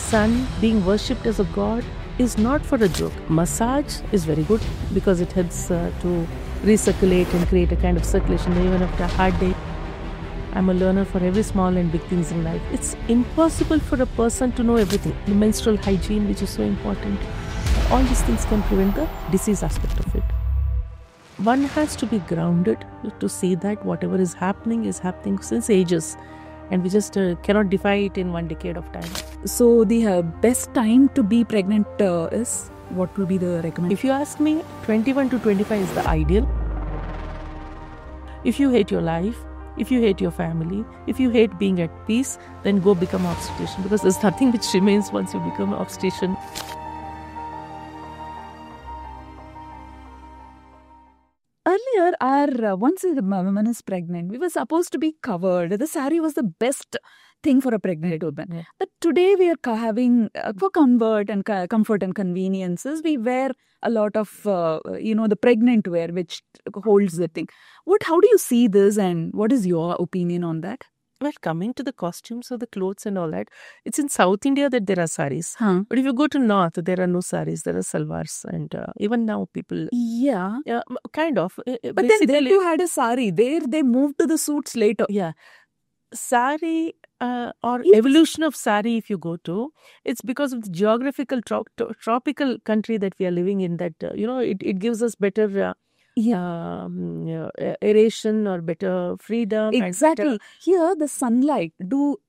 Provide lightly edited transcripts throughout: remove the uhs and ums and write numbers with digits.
sun being worshipped as a god is not for a joke. Massage is very good because it helps to recirculate and create a kind of circulation even after a hard day. I'm a learner for every small and big things in life. It's impossible for a person to know everything. The menstrual hygiene, which is so important. All these things can prevent the disease aspect of it. One has to be grounded to see that whatever is happening since ages. And we just cannot defy it in 1 decade of time. So the best time to be pregnant is, what will be the recommendation? If you ask me, 21 to 25 is the ideal. If you hate your life, if you hate your family, if you hate being at peace, then go become an obstetrician, because there's nothing which remains once you become an obstetrician. Earlier, once a woman is pregnant, we were supposed to be covered. The sari was the best thing for a pregnant woman. Yeah. But today we are having, for comfort and conveniences, we wear a lot of, the pregnant wear, which holds the thing. How do you see this, and what is your opinion on that? Well, coming to the costumes or the clothes and all that, it's in South India that there are saris. Huh. But if you go to North, there are no saris, there are salwars. And even now people... Yeah. Kind of. But then they too had a sari. They moved to the suits later. Yeah. Sari or evolution of sari, if you go to, it's because of the geographical tropical country that we are living in, that, it gives us better... aeration or better freedom. Exactly. Here, the sunlight,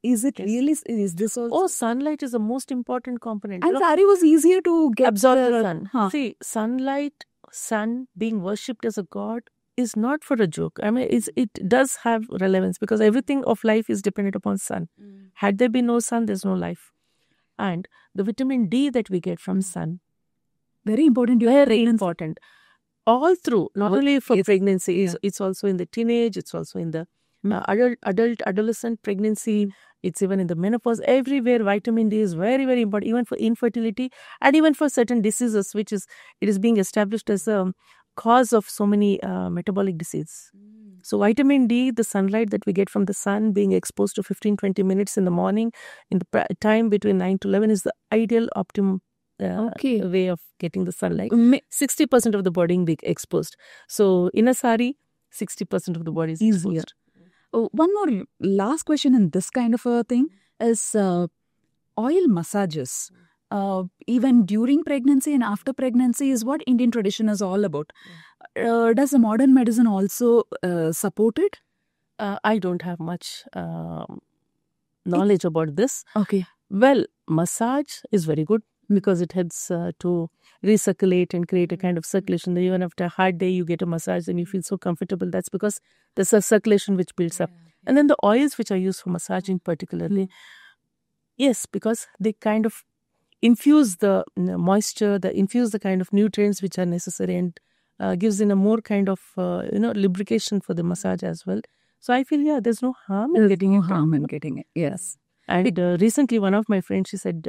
is this also? Oh, sunlight is the most important component. And sari was easier to get absorb the sun. Huh. See, sun being worshipped as a god is not for a joke. I mean, it does have relevance, because everything of life is dependent upon sun. Had there been no sun, there's no life. And the vitamin D that we get from sun, very important. Very important. All through, not only for pregnancy, it's also in the teenage, it's also in the adolescent pregnancy, it's even in the menopause. Everywhere vitamin D is very, very important, even for infertility and even for certain diseases, it is being established as a cause of so many metabolic disease. So vitamin D, the sunlight that we get from the sun, being exposed to 15-20 minutes in the morning, in the time between 9 to 11 is the ideal optimum way of getting the sunlight. 60% of the body being exposed. So in a sari, 60% of the body is exposed. One more last question in this kind of a thing is oil massages. Even during pregnancy and after pregnancy is what Indian tradition is all about. Does the modern medicine also support it? I don't have much knowledge about this. Okay. Well, massage is very good, because it helps to recirculate and create a kind of circulation. Even after a hard day, you get a massage and you feel so comfortable. That's because there's a circulation which builds up. And then the oils which are used for massaging particularly, yes, because they kind of infuse the moisture, infuse the kind of nutrients which are necessary, and gives in a more kind of, lubrication for the massage as well. So I feel, there's no harm in getting it. Yes. And recently one of my friends, she said,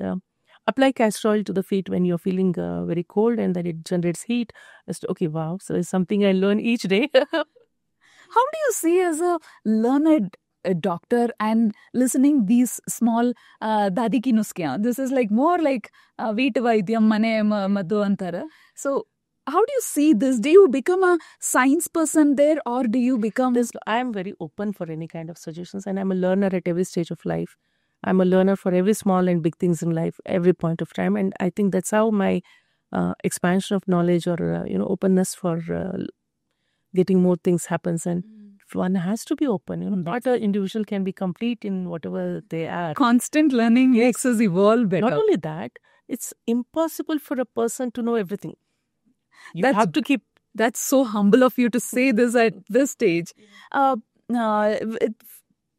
apply castor oil to the feet when you're feeling very cold, and then it generates heat. I said, okay, wow. So it's something I learn each day. How do you see as a learned doctor and listening these small dadi ki nuskyan? This is like more like veet vaidyam mane madhu antara. So how do you see this? Do you become a science person there, or do you become... I am very open for any kind of suggestions, and I'm a learner at every stage of life. I'm a learner for every small and big things in life, every point of time. And I think that's how my expansion of knowledge or, openness for getting more things happens. And one has to be open. Not an individual can be complete in whatever they are. Constant learning makes us evolve better. Not only that, it's impossible for a person to know everything. You have to keep... That's so humble of you to say this at this stage.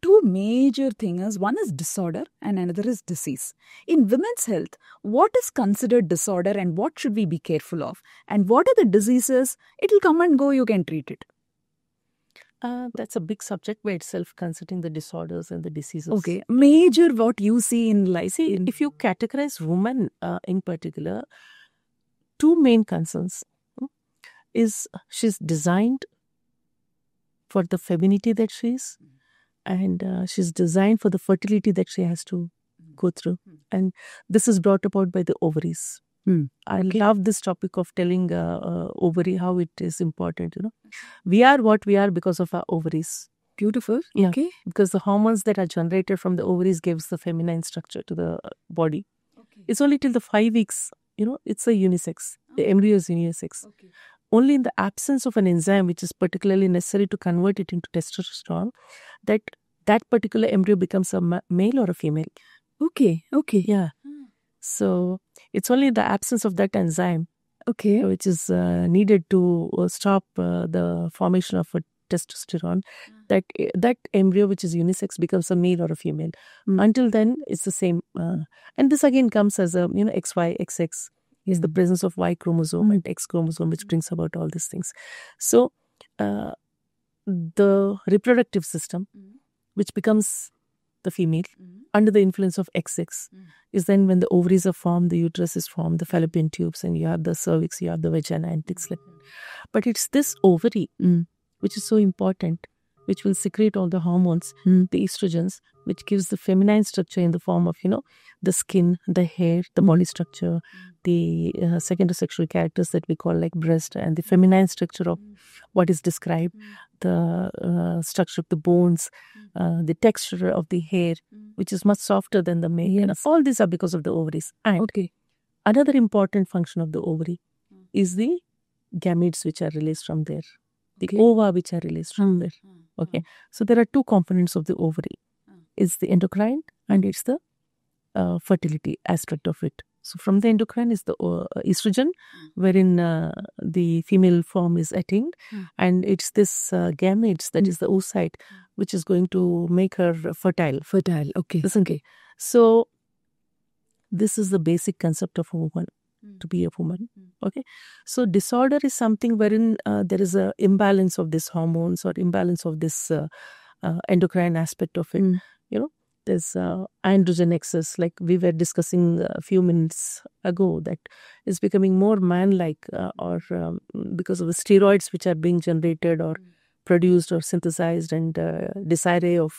Two major things. One is disorder and another is disease. In women's health, what is considered disorder and what should we be careful of? And what are the diseases? It will come and go, you can treat it. That's a big subject by itself, considering the disorders and the diseases. Okay. Major what you see in life. See, if you categorize women in particular, two main concerns is she's designed for the femininity that she is, and she's designed for the fertility that she has to go through. And this is brought about by the ovaries. I love this topic of telling ovary, how it is important. We are what we are because of our ovaries. Beautiful. Yeah. Okay. Because the hormones that are generated from the ovaries gives the feminine structure to the body. Okay. It's only till the 5 weeks, it's a unisex. The embryo is unisex. Okay. Only in the absence of an enzyme which is particularly necessary to convert it into testosterone, that particular embryo becomes a male or a female. Okay. Okay. Yeah. So it's only the absence of that enzyme, Okay. which is needed to stop the formation of a testosterone, that embryo, which is unisex, becomes a male or a female. Until then, it's the same. And this again comes as a XY, XX is the presence of Y chromosome and X chromosome, which brings about all these things. So the reproductive system, which becomes the female under the influence of XX, is then when the ovaries are formed, the uterus is formed, the fallopian tubes, and you have the cervix, you have the vagina and things like that. But it's this ovary which is so important, which will secrete all the hormones, the estrogens, which gives the feminine structure in the form of, the skin, the hair, the body structure, the secondary sexual characters that we call like breast, and the feminine structure of what is described, the structure of the bones, the texture of the hair, which is much softer than the male. Yes. All these are because of the ovaries. And another important function of the ovary is the gametes which are released from there. The ova which are released from there. Okay. So there are two components of the ovary. It's the endocrine and it's the fertility aspect of it. So from the endocrine is the estrogen, wherein the female form is attained, and it's this gametes, that is the oocyte, which is going to make her fertile. Fertile. Okay. Okay. So this is the basic concept of a woman, to be a woman. Okay. So disorder is something wherein there is a imbalance of these hormones or imbalance of this endocrine aspect of it. There's androgen excess, like we were discussing a few minutes ago, that is becoming more man-like or because of the steroids which are being generated or produced or synthesized, and disarray of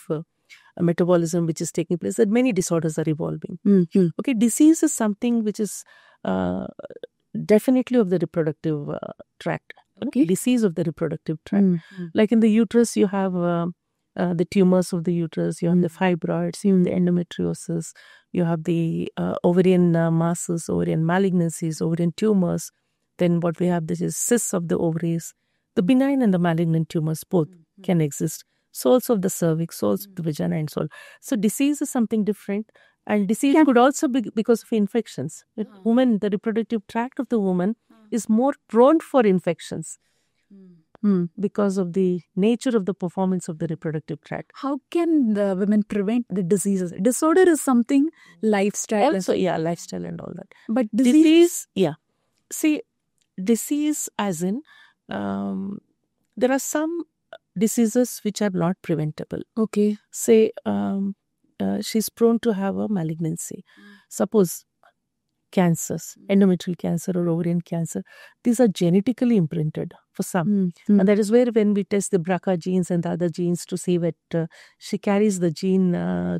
metabolism which is taking place, that many disorders are evolving. Okay, disease is something which is definitely of the reproductive tract. Okay. Disease of the reproductive tract. Like in the uterus, you have the tumors of the uterus, you have the fibroids, you have the endometriosis, you have the ovarian masses, ovarian malignancies, ovarian tumors. Then what we have, this is cysts of the ovaries. The benign and the malignant tumors both can exist. So also of the cervix, so also the vagina and so on. So disease is something different. And disease could also be because of infections. Women, the reproductive tract of the woman is more prone for infections. Because of the nature of the performance of the reproductive tract. How can the women prevent the diseases? Disorder is something lifestyle. Also, lifestyle and all that. But disease, See, disease as in, there are some diseases which are not preventable. Okay. Say, she's prone to have a malignancy. Suppose cancers, endometrial cancer or ovarian cancer, these are genetically imprinted for some. And that is where when we test the BRCA genes and the other genes to see that she carries the gene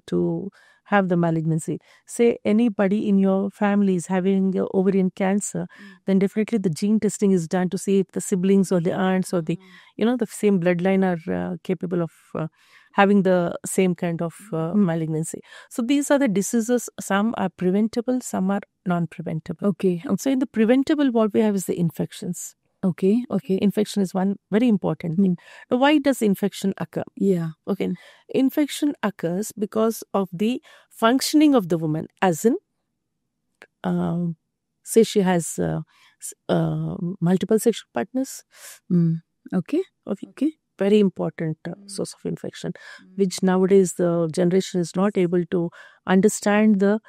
to have the malignancy. Say anybody in your family is having ovarian cancer, then definitely the gene testing is done to see if the siblings or the aunts or the, the same bloodline are capable of having the same kind of malignancy. So these are the diseases. Some are preventable, some are non-preventable. Okay. So in the preventable, what we have is the infections. Okay. Infection is one very important thing. Now, why does infection occur? Yeah. Okay. Infection occurs because of the functioning of the woman, as in, say she has multiple sexual partners. Okay. Very important source of infection, which nowadays the generation is not able to understand the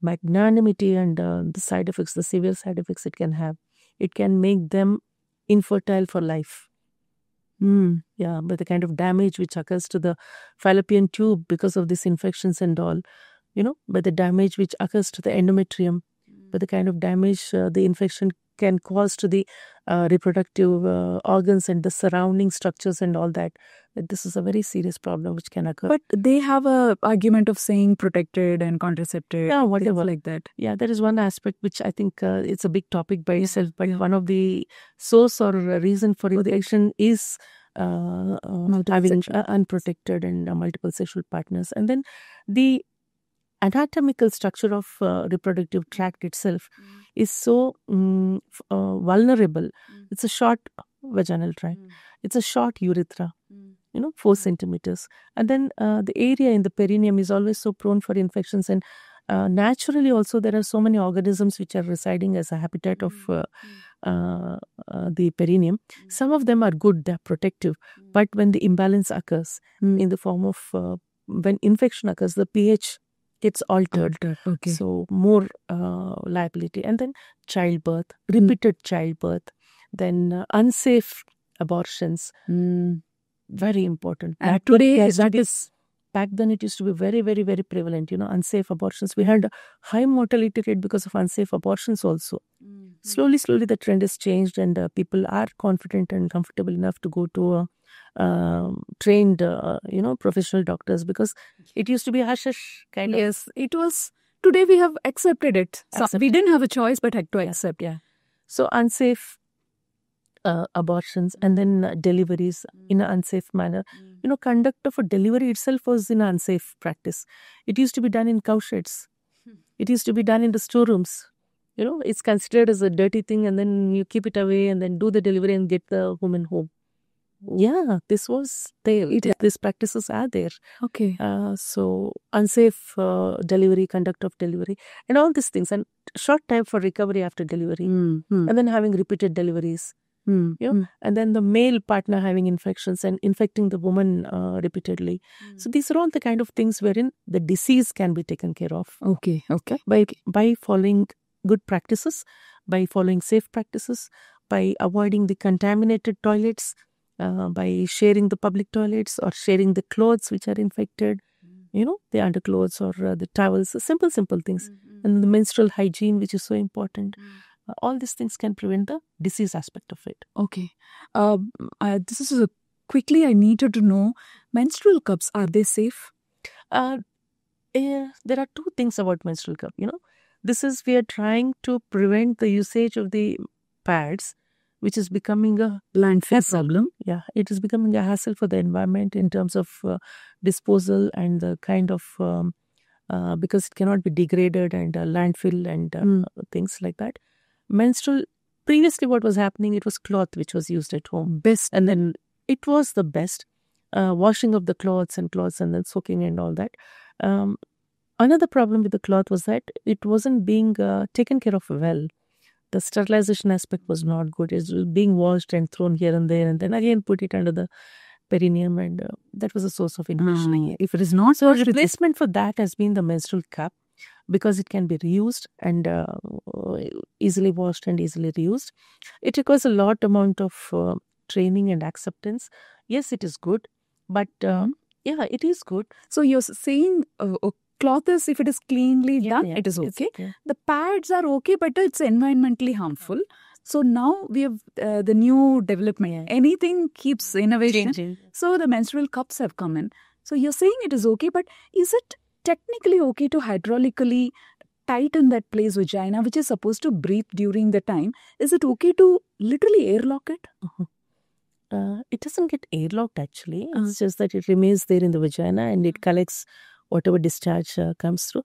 magnanimity and the side effects, the severe side effects it can have. It can make them infertile for life. Yeah, but the kind of damage which occurs to the fallopian tube because of these infections and all, but the damage which occurs to the endometrium, but the kind of damage the infection can cause to the reproductive organs and the surrounding structures and all that. This is a very serious problem which can occur. But they have a argument of saying protected and contraceptive. Yeah, things whatever. like that. Yeah, there is one aspect which I think it's a big topic by itself, but one of the source or reason for eviction is having unprotected and multiple sexual partners. And then the anatomical structure of reproductive tract itself is so vulnerable. It's a short vaginal tract. It's a short urethra, 4 centimeters. And then the area in the perineum is always so prone for infections. And naturally also there are so many organisms which are residing as a habitat of the perineum. Some of them are good, they're protective. But when the imbalance occurs in the form of when infection occurs, the pH gets altered. Okay. So more liability. And then childbirth, repeated childbirth, then unsafe abortions. Very important. And today, back then it used to be very, very, very prevalent, unsafe abortions. We had a high mortality rate because of unsafe abortions also. Slowly, the trend has changed and people are confident and comfortable enough to go to trained, professional doctors, because it used to be hush kind of. Yes, it was. Today we have accepted it. So we didn't have a choice but had to accept. Yeah. So unsafe abortions and then deliveries in an unsafe manner. Conduct of a delivery itself was in an unsafe practice. It used to be done in cowsheds. It used to be done in the storerooms. It's considered as a dirty thing, and then you keep it away and then do the delivery and get the woman home. Yeah, this was there. These practices are there. Okay. So unsafe delivery, conduct of delivery, and all these things, and short time for recovery after delivery, and then having repeated deliveries. And then the male partner having infections and infecting the woman repeatedly. So these are all the kind of things wherein the disease can be taken care of. Okay. By following good practices, by following safe practices, by avoiding the contaminated toilets, by sharing the public toilets or sharing the clothes which are infected, the underclothes or the towels, simple things. And the menstrual hygiene, which is so important. All these things can prevent the disease aspect of it. Okay. This is quickly I needed to know, menstrual cups, are they safe? There are two things about menstrual cup. This is, we are trying to prevent the usage of the pads, which is becoming a landfill problem. Yeah, it is becoming a hassle for the environment in terms of disposal and the kind of because it cannot be degraded and landfill and things like that. Menstrual, previously what was happening, it was cloth which was used at home. Best. And then it was the best. Washing of the clothes and then soaking and all that. Another problem with the cloth was that it wasn't being taken care of well. The sterilization aspect was not good. It was being washed and thrown here and there, and then again put it under the perineum, and that was a source of infection. If it is not, so replacement for that has been the menstrual cup, because it can be reused and easily washed and easily reused. It requires a lot amount of training and acceptance. Yes, it is good, but it is good. So you're saying cloth is, if it is cleanly done, it is okay. The pads are okay, but it's environmentally harmful. So now we have the new development. Anything keeps innovation. Changing. So the menstrual cups have come in. So you're saying it is okay, but is it technically okay to hydraulically tighten that place vagina, which is supposed to breathe during the time? Is it okay to literally airlock it? It doesn't get airlocked actually. It's just that it remains there in the vagina and it collects whatever discharge comes through.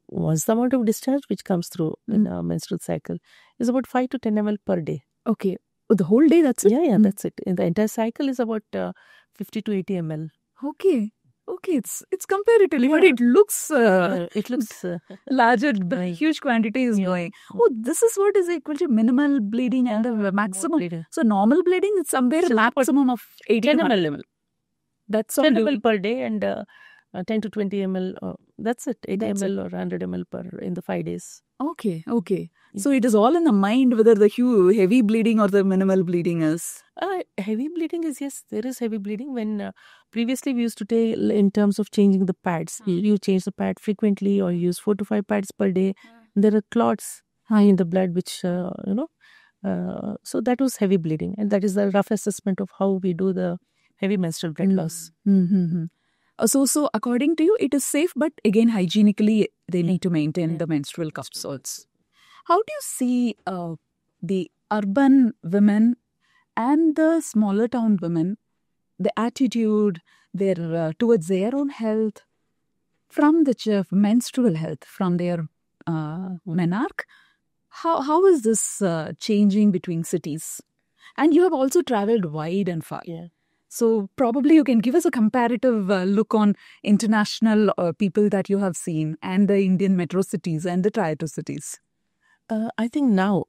What's the amount of discharge which comes through in a menstrual cycle is about 5 to 10 ml per day. Okay. The whole day, that's it? Yeah, that's it. In the entire cycle is about 50 to 80 ml. Okay, it's comparatively, but it looks larger. The huge quantity is going. Oh, this is what is equal to minimal bleeding and the maximum. So normal bleeding is somewhere maximum of 80 ml. That's 10 ml per day and 10 to 20 ml. That's it. 80 ml or 100 ml in the 5 days. Okay. So it is all in the mind whether the heavy bleeding or the minimal bleeding is. Heavy bleeding is, yes, there is heavy bleeding. When previously we used to take in terms of changing the pads. You change the pad frequently or use 4 to 5 pads per day. There are clots high in the blood, which, so that was heavy bleeding. And that is the rough assessment of how we do the heavy menstrual blood loss. Mm-hmm. So according to you, it is safe, but again, hygienically, they need to maintain the menstrual cups also. How do you see the urban women and the smaller town women, the attitude their towards their own health, from the menstrual health, from their menarche? How is this changing between cities? And you have also traveled wide and far. Yeah. So probably you can give us a comparative look on international people that you have seen and the Indian metro cities and the tier 2 cities. I think now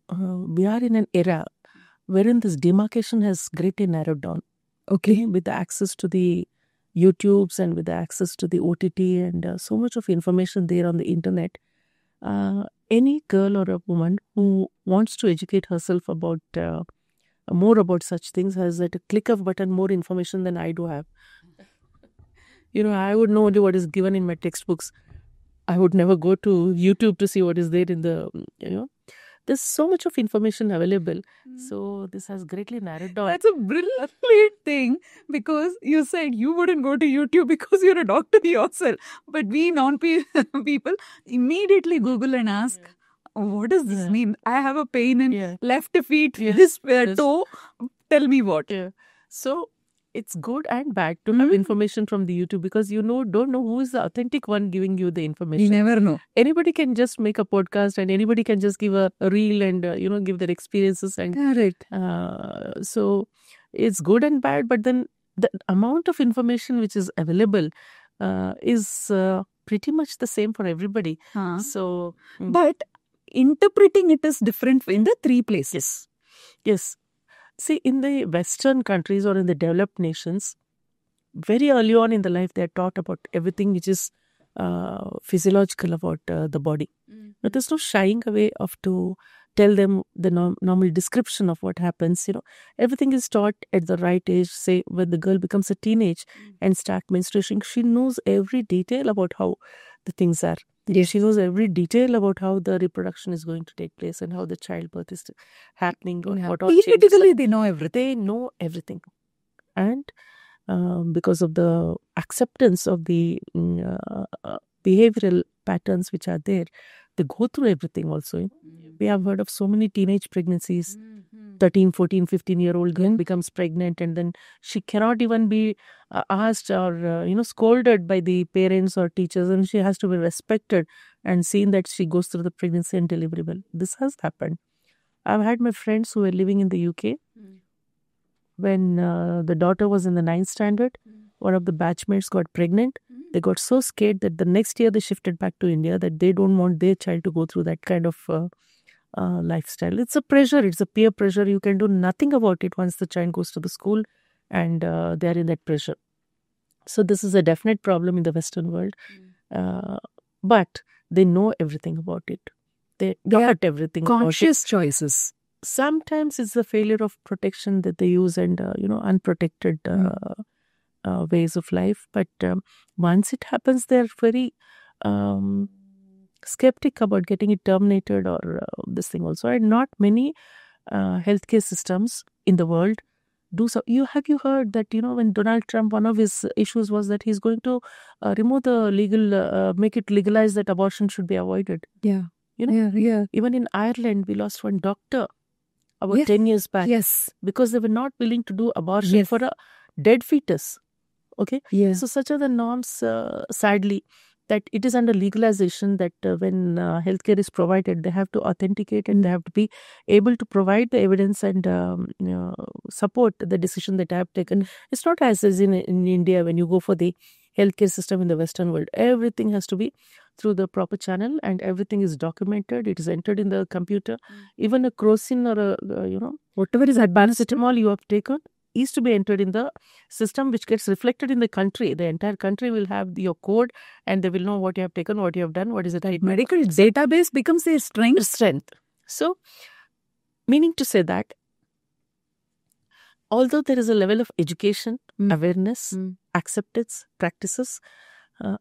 we are in an era wherein this demarcation has greatly narrowed down. Okay. With the access to the YouTubes and with the access to the OTT and so much of information there on the internet, any girl or a woman who wants to educate herself about more about such things has at a click of button more information than I do have. I would know only what is given in my textbooks. I would never go to YouTube to see what is there in the, there's so much of information available. So this has greatly narrowed down. That's a brilliant thing, because you said you wouldn't go to YouTube because you're a doctor yourself. But we people immediately Google and ask, what does this mean? I have a pain in left feet, this toe. Tell me what. Yeah. So it's good and bad to have information from the YouTube, because don't know who is the authentic one giving you the information. You never know. Anybody can just make a podcast and anybody can just give a reel and give their experiences and correct. So it's good and bad, but then the amount of information which is available is pretty much the same for everybody. So, but interpreting it is different in the 3 places. Yes. See, in the Western countries or in the developed nations, very early on in the life, they are taught about everything which is physiological about the body. But there's no shying away of to tell them the normal description of what happens. Everything is taught at the right age. Say, when the girl becomes a teenage and start menstruation, she knows every detail about how the things are. Yes. She knows every detail about how the reproduction is going to take place and how the childbirth is happening. Theoretically, they know everything. They know everything. And because of the acceptance of the behavioral patterns which are there, they go through everything also. We have heard of so many teenage pregnancies. 13, 14, 15-year-old girl becomes pregnant, and then she cannot even be asked or scolded by the parents or teachers, and she has to be respected and seen that she goes through the pregnancy and delivery well. This has happened. I've had my friends who were living in the UK. When the daughter was in the 9th standard, one of the batchmates got pregnant. They got so scared that the next year they shifted back to India, that they don't want their child to go through that kind of lifestyle. It's a pressure. It's a peer pressure. You can do nothing about it once the child goes to the school and they're in that pressure. So this is a definite problem in the Western world. But they know everything about it. They got everything. Conscious choices. Sometimes it's the failure of protection that they use and, unprotected ways of life. But once it happens, they're very skeptic about getting it terminated or this thing also. And not many healthcare systems in the world do so. Have you heard that, when Donald Trump, one of his issues was that he's going to remove the legal, make it legalized that abortion should be avoided. Yeah. Even in Ireland, we lost one doctor about 10 years back. Yes. Because they were not willing to do abortion for a dead fetus. Okay? Yeah. So such are the norms, sadly, that it is under legalization that when healthcare is provided, they have to authenticate and they have to be able to provide the evidence and support the decision that I have taken. It's not as in India when you go for the healthcare system in the Western world. Everything has to be through the proper channel and everything is documented. It is entered in the computer. Even a crocin or whatever is advanced paracetamol you have taken is to be entered in the system, which gets reflected in the country. The entire country will have your code and they will know what you have taken, what you have done, what is it. Medical database becomes their strength. So, meaning to say that although there is a level of education, awareness, acceptance, practices,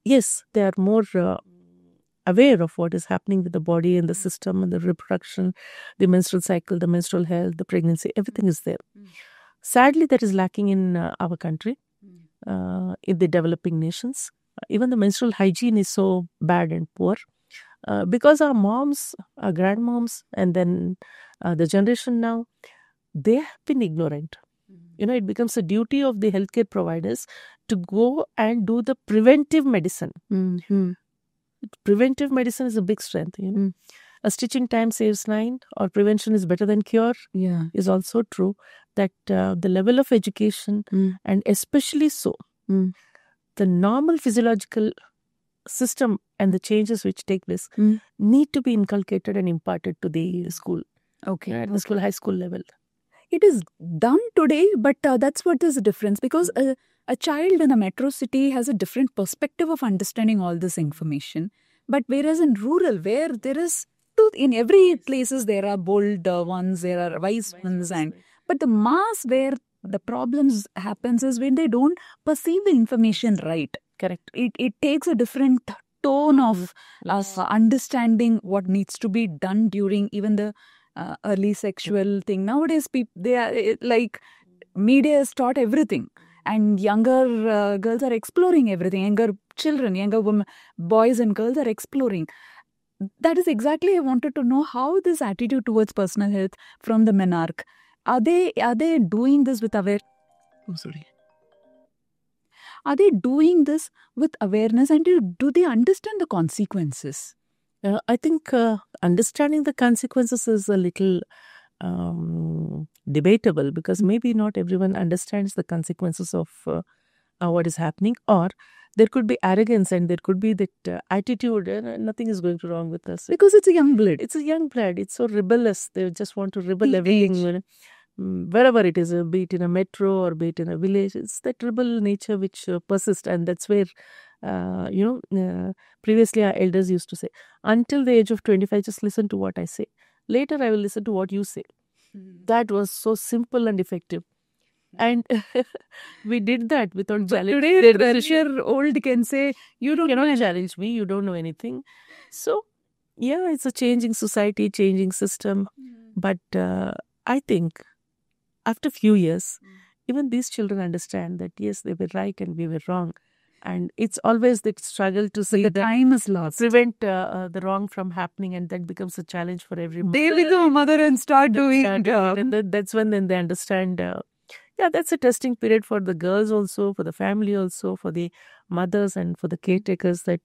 yes, they are more aware of what is happening with the body and the system and the reproduction, the menstrual cycle, the menstrual health, the pregnancy, everything is there. Sadly, that is lacking in our country, in the developing nations. Even the menstrual hygiene is so bad and poor. Because our moms, our grandmoms, and then the generation now, they have been ignorant. It becomes a duty of the healthcare providers to go and do the preventive medicine. Preventive medicine is a big strength. A stitch in time saves 9, or prevention is better than cure, is also true. That the level of education, and especially so, the normal physiological system and the changes which take place need to be inculcated and imparted to the school. Okay. At the school, high school level. It is done today, but that's what is the difference, because a child in a metro city has a different perspective of understanding all this information. But whereas in rural, where there is, in every places there are bold ones, there are wise ones, but the mass where the problems happens is when they don't perceive the information right. Correct. It takes a different tone of understanding what needs to be done during even the early sexual thing. Nowadays, they are like media has taught everything, and younger girls are exploring everything. Younger children, younger women, boys and girls are exploring. That is exactly, I wanted to know how this attitude towards personal health from the monarch. Are they doing this with awareness? Are they doing this with awareness, and do they understand the consequences? I think understanding the consequences is a little debatable, because maybe not everyone understands the consequences of what is happening, or there could be arrogance and there could be that attitude, nothing is going wrong with us. Because it's a young blood. It's a young blood. It's so rebellious. They just want to rebel everything. Wherever it is, be it in a metro or be it in a village, it's that rebel nature which persists. And that's where, previously our elders used to say, until the age of 25, just listen to what I say. Later, I will listen to what you say. That was so simple and effective. And we did that without challenge. Today, the 12-year-old can say, you cannot challenge me, you don't know anything. So, yeah, it's a changing society, changing system. But I think after a few years, even these children understand that, yes, they were right and we were wrong. And it's always the struggle to see the time is lost, prevent the wrong from happening, and that becomes a challenge for everyone. They become a mother and start doing and that's when then they understand. That's a testing period for the girls also, for the family also, for the mothers and for the caretakers, that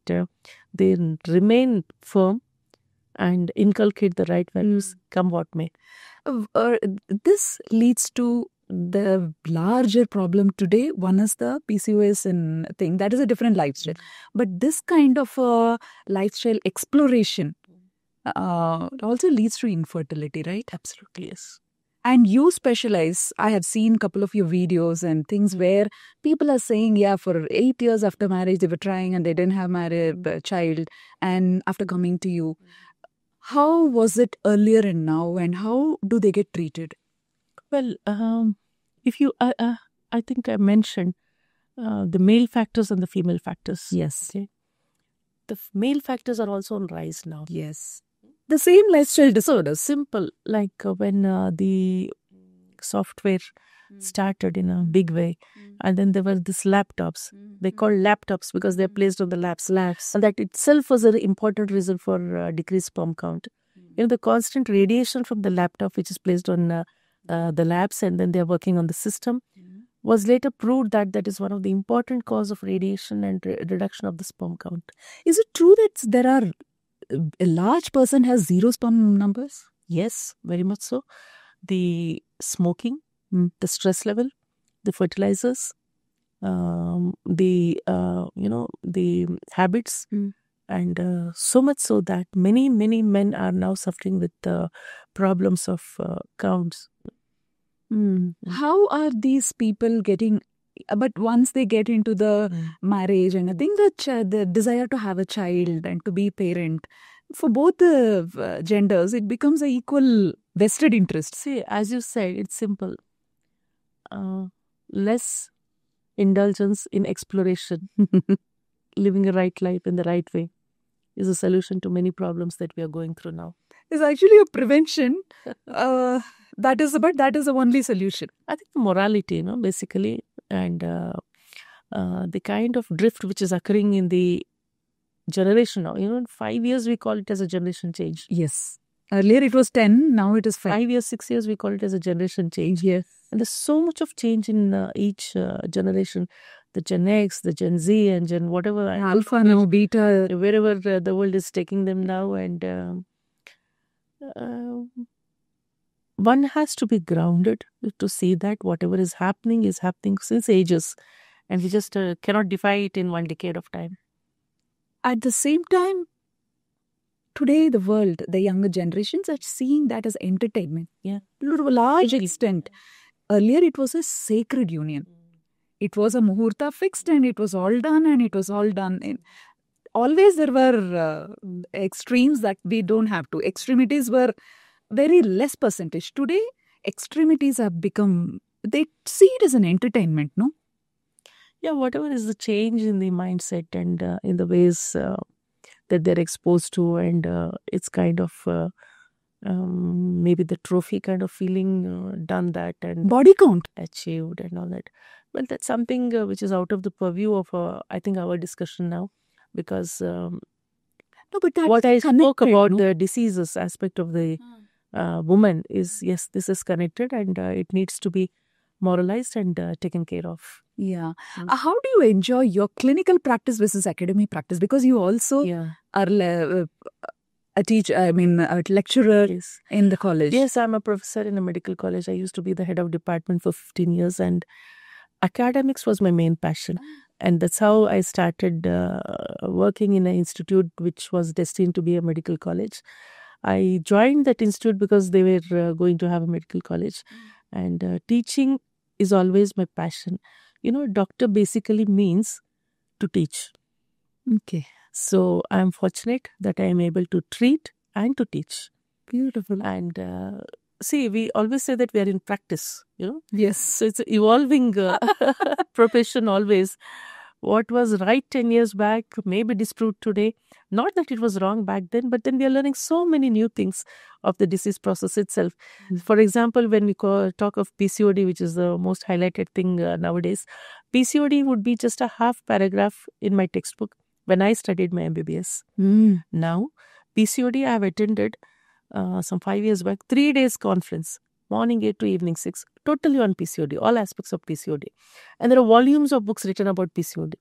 they remain firm and inculcate the right values, come what may. This leads to the larger problem today. One is the PCOS and thing. That is a different lifestyle. But this kind of lifestyle exploration also leads to infertility, right? Absolutely, yes. And you specialize. I have seen a couple of your videos and things where people are saying, for 8 years after marriage, they were trying and they didn't have a child. And after coming to you, how was it earlier and now, and how do they get treated? Well, if you, I think I mentioned the male factors and the female factors. Yes. Okay. The male factors are also on rise now. Yes. The same lifestyle disorders. Simple, like when the software started in a big way, and then there were these laptops. They called laptops because they're placed on the laps. And that itself was an important reason for decreased sperm count. The constant radiation from the laptop, which is placed on the labs, and then they're working on the system, was later proved that that is one of the important cause of radiation and reduction of the sperm count. Is it true that there are a large person has 0 sperm numbers? Yes, very much so. The smoking, the stress level, the fertilizers, the habits, and so much so that many men are now suffering with problems of counts. How are these people getting? But once they get into the marriage, and I think that the desire to have a child and to be parent, for both the genders, it becomes an equal vested interest. See, as you said, it's simple. Less indulgence in exploration, living a right life in the right way. is a solution to many problems that we are going through now. It's actually a prevention. That is the only solution. I think morality, basically, and the kind of drift which is occurring in the generation now. In 5 years, we call it as a generation change. Yes. Earlier it was 10, now it is 5. 5 years, 6 years, we call it as a generation change. Yes. And there's so much of change in each generation. The Gen X, the Gen Z, and Gen whatever. Alpha, now beta. Wherever the world is taking them now. And one has to be grounded to see that whatever is happening since ages. And we just cannot defy it in 1 decade of time. At the same time, today the world, the younger generations are seeing that as entertainment. Yeah. To a large extent. Earlier it was a sacred union. It was a muhurta fixed and it was all done. Always there were extremes that we don't have to. Extremities were very less percentage. Today, extremities have become, they see it as an entertainment, no? Yeah, whatever is the change in the mindset and in the ways that they're exposed to, and it's kind of maybe the trophy kind of feeling, done that and body count achieved and all that. Well, that's something which is out of the purview of I think our discussion now, because no, but that's what I spoke about, no? the diseases aspect of the woman is, yes, this is connected and it needs to be moralized and taken care of. Yeah. How do you enjoy your clinical practice versus academic practice? Because you also are a teacher, a lecturer in the college. Yes, I'm a professor in a medical college. I used to be the head of department for 15 years and academics was my main passion. And that's how I started working in an institute which was destined to be a medical college. I joined that institute because they were going to have a medical college. And teaching is always my passion. Doctor basically means to teach. Okay. So I'm fortunate that I am able to treat and to teach. Beautiful. And see, we always say that we are in practice, Yes. So it's an evolving profession always. What was right 10 years back may be disproved today. Not that it was wrong back then, but then we are learning so many new things of the disease process itself. For example, when we talk of PCOD, which is the most highlighted thing nowadays, PCOD would be just a half paragraph in my textbook when I studied my MBBS. Now, PCOD, I have attended some 5 years back, 3 days conference, morning 8 to evening 6, totally on PCOD, all aspects of PCOD. And there are volumes of books written about PCOD,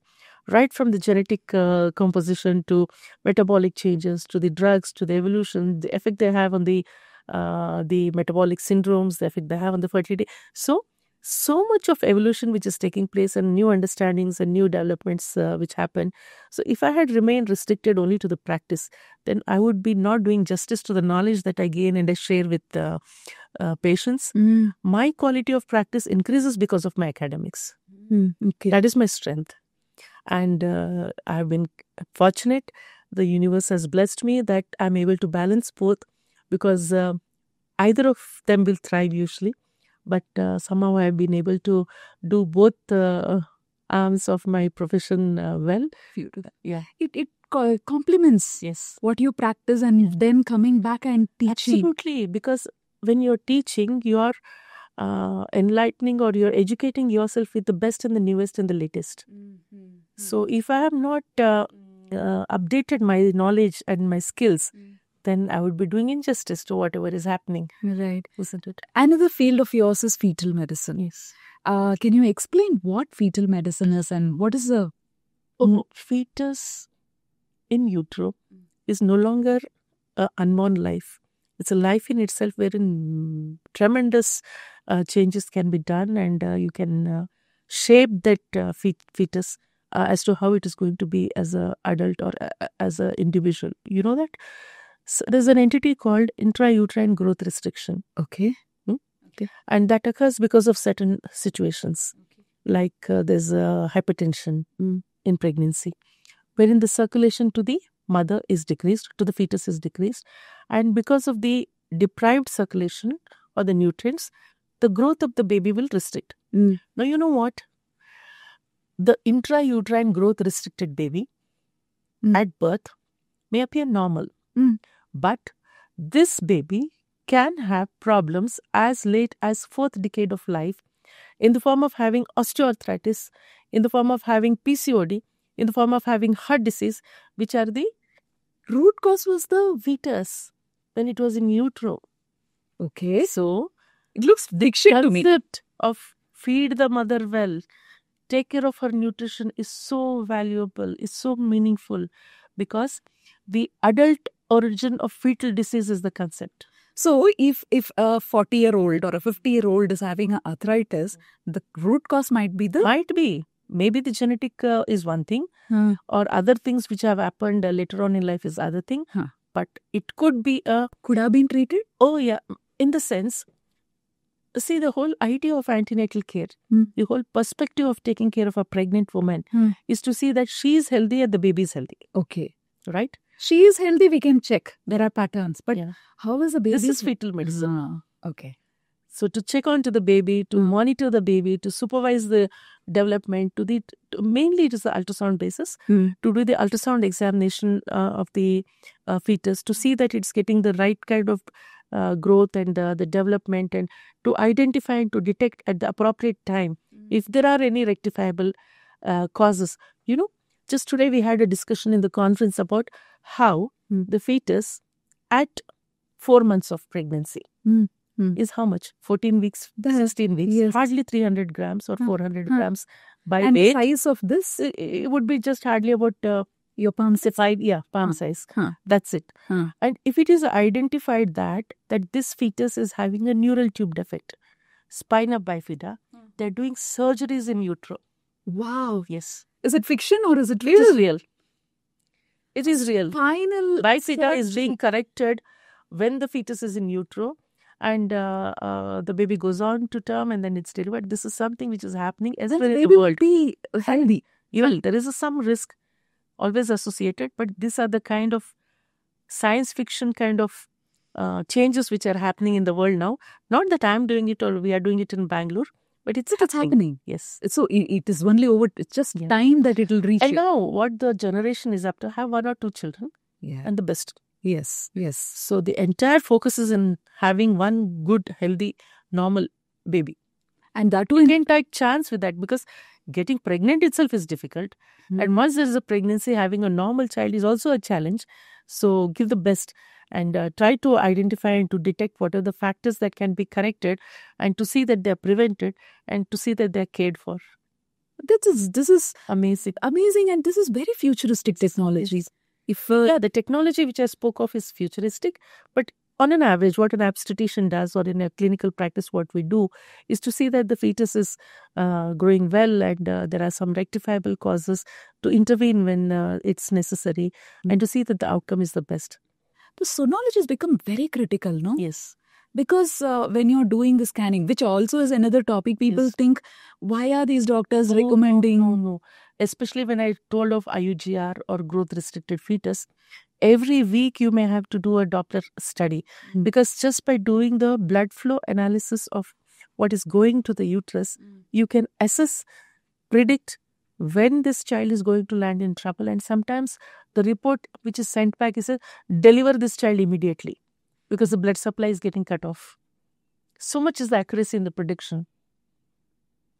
right from the genetic composition to metabolic changes, to the drugs, to the evolution, the effect they have on the metabolic syndromes, the effect they have on the fertility. So much of evolution which is taking place and new understandings and new developments which happen. So if I had remained restricted only to the practice, then I would be not doing justice to the knowledge that I gain and I share with patients. My quality of practice increases because of my academics. Okay. That is my strength. And I've been fortunate. The universe has blessed me that I'm able to balance both, because either of them will thrive usually. But somehow I've been able to do both arms of my profession well. Beautiful. Yeah. It complements what you practice and then coming back and teaching. Absolutely. Because when you're teaching, you are enlightening or you're educating yourself with the best and the newest and the latest. So if I have not updated my knowledge and my skills, then I would be doing injustice to whatever is happening. Right. Isn't it? Another field of yours is fetal medicine. Yes. Can you explain what fetal medicine is and what is the... Fetus in utero is no longer an unborn life. It's a life in itself wherein tremendous changes can be done, and you can shape that fetus as to how it is going to be as an adult or as an individual. You know that? So there's an entity called intrauterine growth restriction. Okay. Okay. And that occurs because of certain situations. Like there's hypertension in pregnancy, wherein the circulation to the mother is decreased, to the fetus is decreased. And because of the deprived circulation or the nutrients, the growth of the baby will restrict. Now, you know what? The intrauterine growth restricted baby at birth may appear normal. Mm. But this baby can have problems as late as 4th decade of life in the form of having osteoarthritis, in the form of having PCOD, in the form of having heart disease, which are the root cause was the fetus when it was in utero. Okay. So, It looks big shit to me. concept of feed the mother well, take care of her nutrition is so valuable, is so meaningful, because the adult origin of fetal disease is the concept. So if a 40-year-old or a 50-year-old is having an arthritis, the root cause might be the Might be. Maybe the genetic is one thing, Huh. or other things which have happened later on in life is other thing. Huh. But it could be a, could have been treated. oh yeah, in the sense, see, the whole idea of antenatal care, the whole perspective of taking care of a pregnant woman is to see that she is healthy and the baby is healthy, Okay. right? She is healthy, we can check. There are patterns. But Yeah. how is the baby? This is fetal medicine. Okay. So to check on to the baby, to monitor the baby, to supervise the development, mainly it is the ultrasound basis, to do the ultrasound examination of the fetus, to see that it's getting the right kind of growth and the development, and to identify and to detect at the appropriate time if there are any rectifiable causes. You know, just today we had a discussion in the conference about how the fetus at 4 months of pregnancy is how much? 14 weeks, 16 weeks, yes. hardly 300 grams or 400 grams by And weight. size of this? It would be just hardly about Your palm say 5, palm size. Huh. That's it. Huh. And if it is identified that this fetus is having a neural tube defect, spina bifida, they're doing surgeries in utero. Wow. Yes. Is it fiction or is it It is real? real. It is real. Final Bifida is surgery. being corrected when the fetus is in utero, and the baby goes on to term and then it's delivered. This is something which is happening Then elsewhere in they the will world. be healthy. Well, there is some risk always associated, but these are the kind of science fiction kind of changes which are happening in the world now. Not that I'm doing it or we are doing it in Bangalore, but it's happening. Yes. So it is only over. It's just Yeah. time that it will reach And you. now what the generation is up to, have 1 or 2 children Yeah. and the best. Yes. Yes. So the entire focus is in having one good, healthy, normal baby. And that too You in can take chance with that, because getting pregnant itself is difficult. And once there is a pregnancy, having a normal child is also a challenge. So give the best and try to identify and to detect what are the factors that can be corrected, and to see that they're prevented, and to see that they're cared for. this is Amazing. amazing, and this is very futuristic technology. If Yeah, the technology which I spoke of is futuristic, but on an average, what an obstetrician does, or in a clinical practice, what we do is to see that the fetus is growing well, and there are some rectifiable causes, to intervene when it's necessary, and to see that the outcome is the best. the sonology has become very critical, no? Yes. Because when you're doing the scanning, which also is another topic, people Yes. think, why are these doctors No, recommending? No. Especially when I told of IUGR or growth restricted fetus, every week you may have to do a Doppler study, because just by doing the blood flow analysis of what is going to the uterus, you can assess, predict when this child is going to land in trouble. And sometimes the report which is sent back is deliver this child immediately, because the blood supply is getting cut off. So much is the accuracy in the prediction.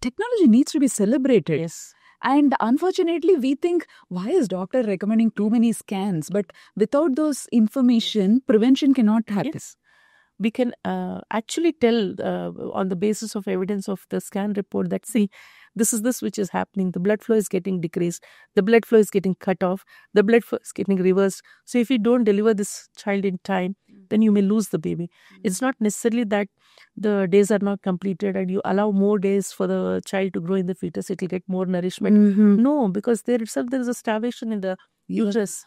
Technology needs to be celebrated. Yes. And unfortunately, we think, why is doctor recommending too many scans? But without those information, prevention cannot happen. Yes. We can actually tell on the basis of evidence of the scan report that, see, this is this which is happening. The blood flow is getting decreased. The blood flow is getting cut off. The blood flow is getting reversed. So if you don't deliver this child in time, then you may lose the baby. It's not necessarily that the days are not completed and you allow more days for the child to grow in the fetus, it will get more nourishment. No, because there itself there is a starvation in the uterus.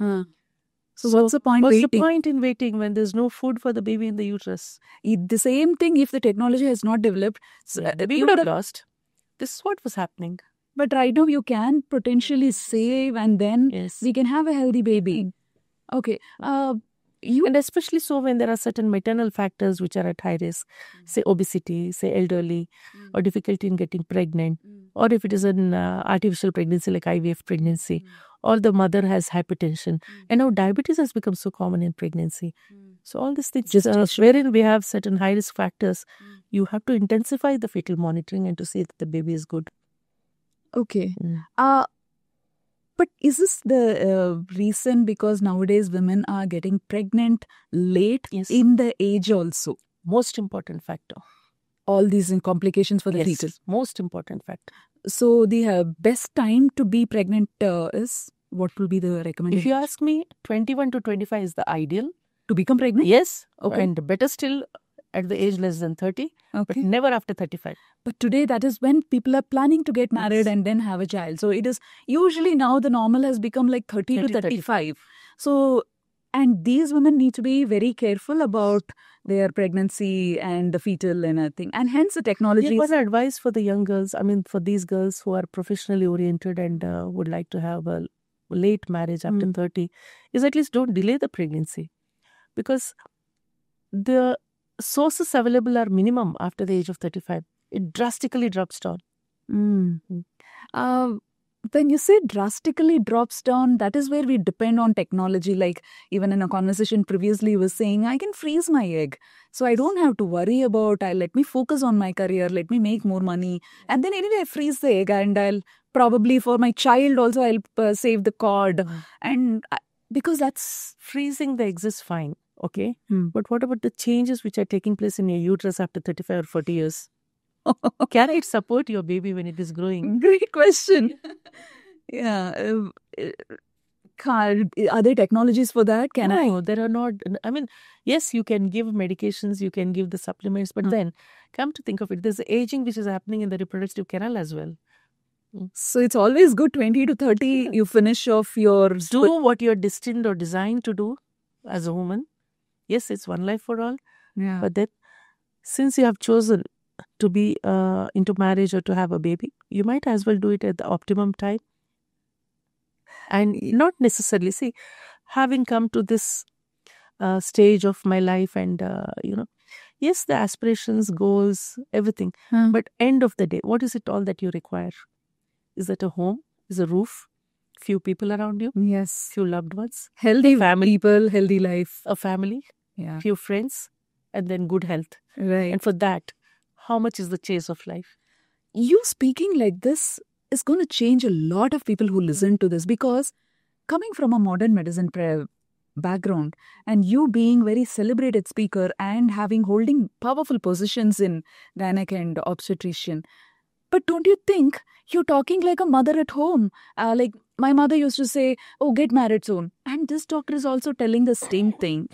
So what's the point What's waiting? the point in waiting when there's no food for the baby in the uterus? The same thing, if the technology has not developed, We would have lost. This is what was happening. but right now you can potentially save, and then Yes. we can have a healthy baby. Okay. And especially so when there are certain maternal factors which are at high risk, say obesity, say elderly, or difficulty in getting pregnant, or if it is an artificial pregnancy like IVF pregnancy, or the mother has hypertension. And now diabetes has become so common in pregnancy. So all these things, wherein we have certain high risk factors, you have to intensify the fetal monitoring and to see that the baby is good. Okay. But is this the reason because nowadays women are getting pregnant late in the age also? Most important factor. All these complications for the fetus. Most important factor. So the best time to be pregnant is, what will be the recommendation? If you ask me, 21 to 25 is the ideal. To become pregnant? Yes. Okay. And better still at the age less than 30, but never after 35. But today that is when people are planning to get married and then have a child. So it is usually now the normal has become like 30 to 35. So, and these women need to be very careful about their pregnancy and the fetal and everything. And hence the technology. One advice for the young girls, I mean for these girls who are professionally oriented and would like to have a late marriage after 30, is at least don't delay the pregnancy. Because the sources available are minimum after the age of 35. It drastically drops down. When you say drastically drops down, that is where we depend on technology. Like even in a conversation previously, you were saying, I can freeze my egg. So I don't have to worry about, let me focus on my career, let me make more money. And then anyway, I freeze the egg and I'll probably for my child also, I'll save the cord. And because that's... Freezing the eggs is fine. Okay. But what about the changes which are taking place in your uterus after 35 or 40 years? Can it support your baby when it is growing? Great question. Yeah. Are there technologies for that? No, there are not. I mean, yes, you can give medications, you can give the supplements, but then come to think of it, there's aging which is happening in the reproductive canal as well. So it's always good 20 to 30, you finish off your... Do what you're destined or designed to do as a woman. Yes, it's one life for all. Yeah. But then, since you have chosen to be into marriage or to have a baby, you might as well do it at the optimum time. And not necessarily, see, having come to this stage of my life and, yes, the aspirations, goals, everything. But end of the day, what is it all that you require? Is it a home? Is a roof? Few people around you? Yes. Few loved ones? Healthy family people, healthy life. A family? Yeah. Few friends? And then good health. Right. And for that, how much is the chase of life? You speaking like this is going to change a lot of people who listen to this, because coming from a modern medicine background and you being very celebrated speaker and holding powerful positions in gynec and obstetrician, but don't you think you're talking like a mother at home? Like my mother used to say, oh, get married soon. And this doctor is also telling the same thing.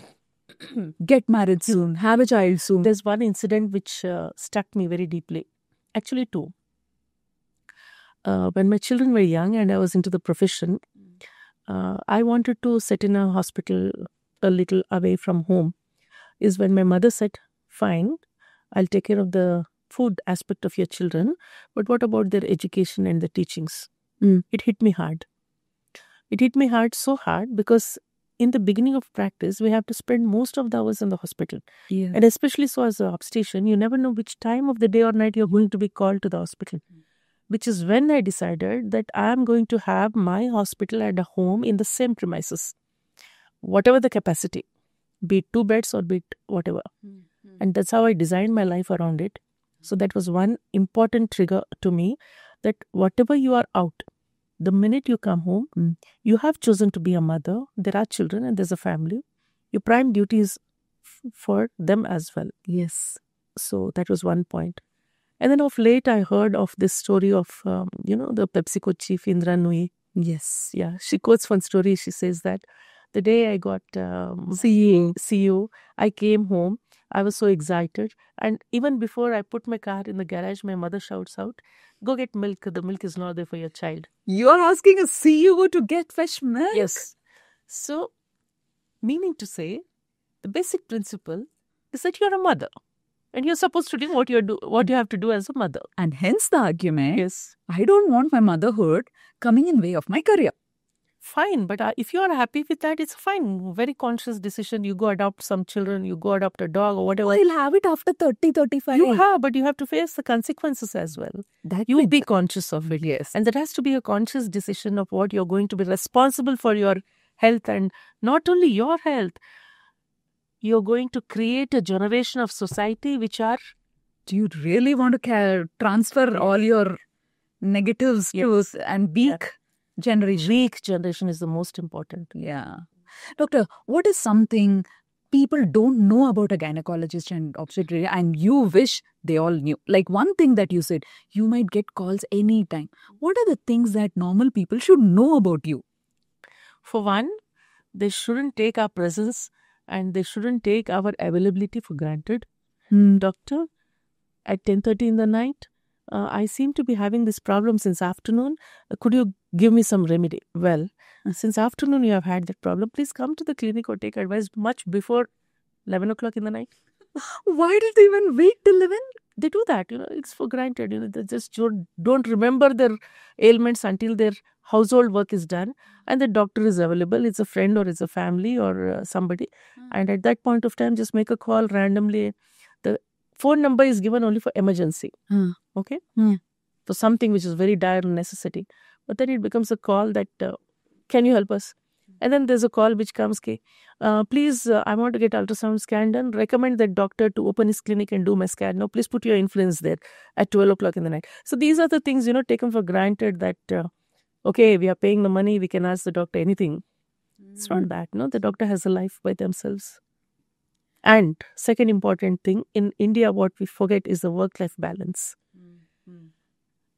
Get married soon, have a child soon. There's one incident which struck me very deeply. Actually, two. When my children were young and I was into the profession, I wanted to sit in a hospital a little away from home. Is when my mother said, fine, I'll take care of the food aspect of your children, but what about their education and the teachings? It hit me hard. It hit me hard, so hard, because in the beginning of practice, we have to spend most of the hours in the hospital. Yeah. And especially so as an obstetrician, you never know which time of the day or night you're going to be called to the hospital. Which is when I decided that I am going to have my hospital and a home in the same premises. Whatever the capacity, be it 2 beds or be it whatever. And that's how I designed my life around it. So that was one important trigger to me, that whatever you are out, the minute you come home, you have chosen to be a mother. There are children and there's a family. Your prime duty is for them as well. Yes. So that was one point. And then of late, I heard of this story of, the PepsiCo chief, Indra Nooyi. Yes. Yeah, she quotes one story. She says that the day I got CEO, I came home. I was so excited. And even before I put my car in the garage, my mother shouts out, go get milk. The milk is not there for your child. You are asking a CEO to get fresh milk? Yes. So, meaning to say, the basic principle is that you're a mother. And you're supposed to do what you have to do as a mother. And hence the argument, yes, I don't want my motherhood coming in way of my career. fine. But if you are happy with that, it's fine. Very conscious decision. You go adopt some children, you go adopt a dog or whatever. I'll have it after 30, 35. You have, but you have to face the consequences as well. That You makes be sense. conscious of it. Yes. And that has to be a conscious decision of what you're going to be responsible for your health, and not only your health. You're going to create a generation of society which are Do you really want to transfer all your negatives to and weak generation? weak generation is the most important. Yeah. Doctor, what is something people don't know about a gynecologist and obstetrician and you wish they all knew? Like one thing that you said, you might get calls anytime. What are the things that normal people should know about you? For one, they shouldn't take our presence and they shouldn't take our availability for granted. Doctor, at 10:30 in the night, I seem to be having this problem since afternoon. Could you give me some remedy? Well, since afternoon you have had that problem, please come to the clinic or take advice much before 11 o'clock in the night. Why did they even wait till 11? They do that, it's for granted. They just don't remember their ailments until their household work is done and the doctor is available. It's a friend or it's a family or somebody. And at that point of time, just make a call randomly. The phone number is given only for emergency. Okay? For something which is very dire necessity. But then it becomes a call that, can you help us? And then there's a call which comes, please, I want to get ultrasound scan done. Recommend that doctor to open his clinic and do my scan. No, please put your influence there at 12 o'clock in the night. So these are the things, taken for granted that, okay, we are paying the money, we can ask the doctor anything. It's not that, the doctor has a life by themselves. And second important thing, in India, what we forget is the work-life balance.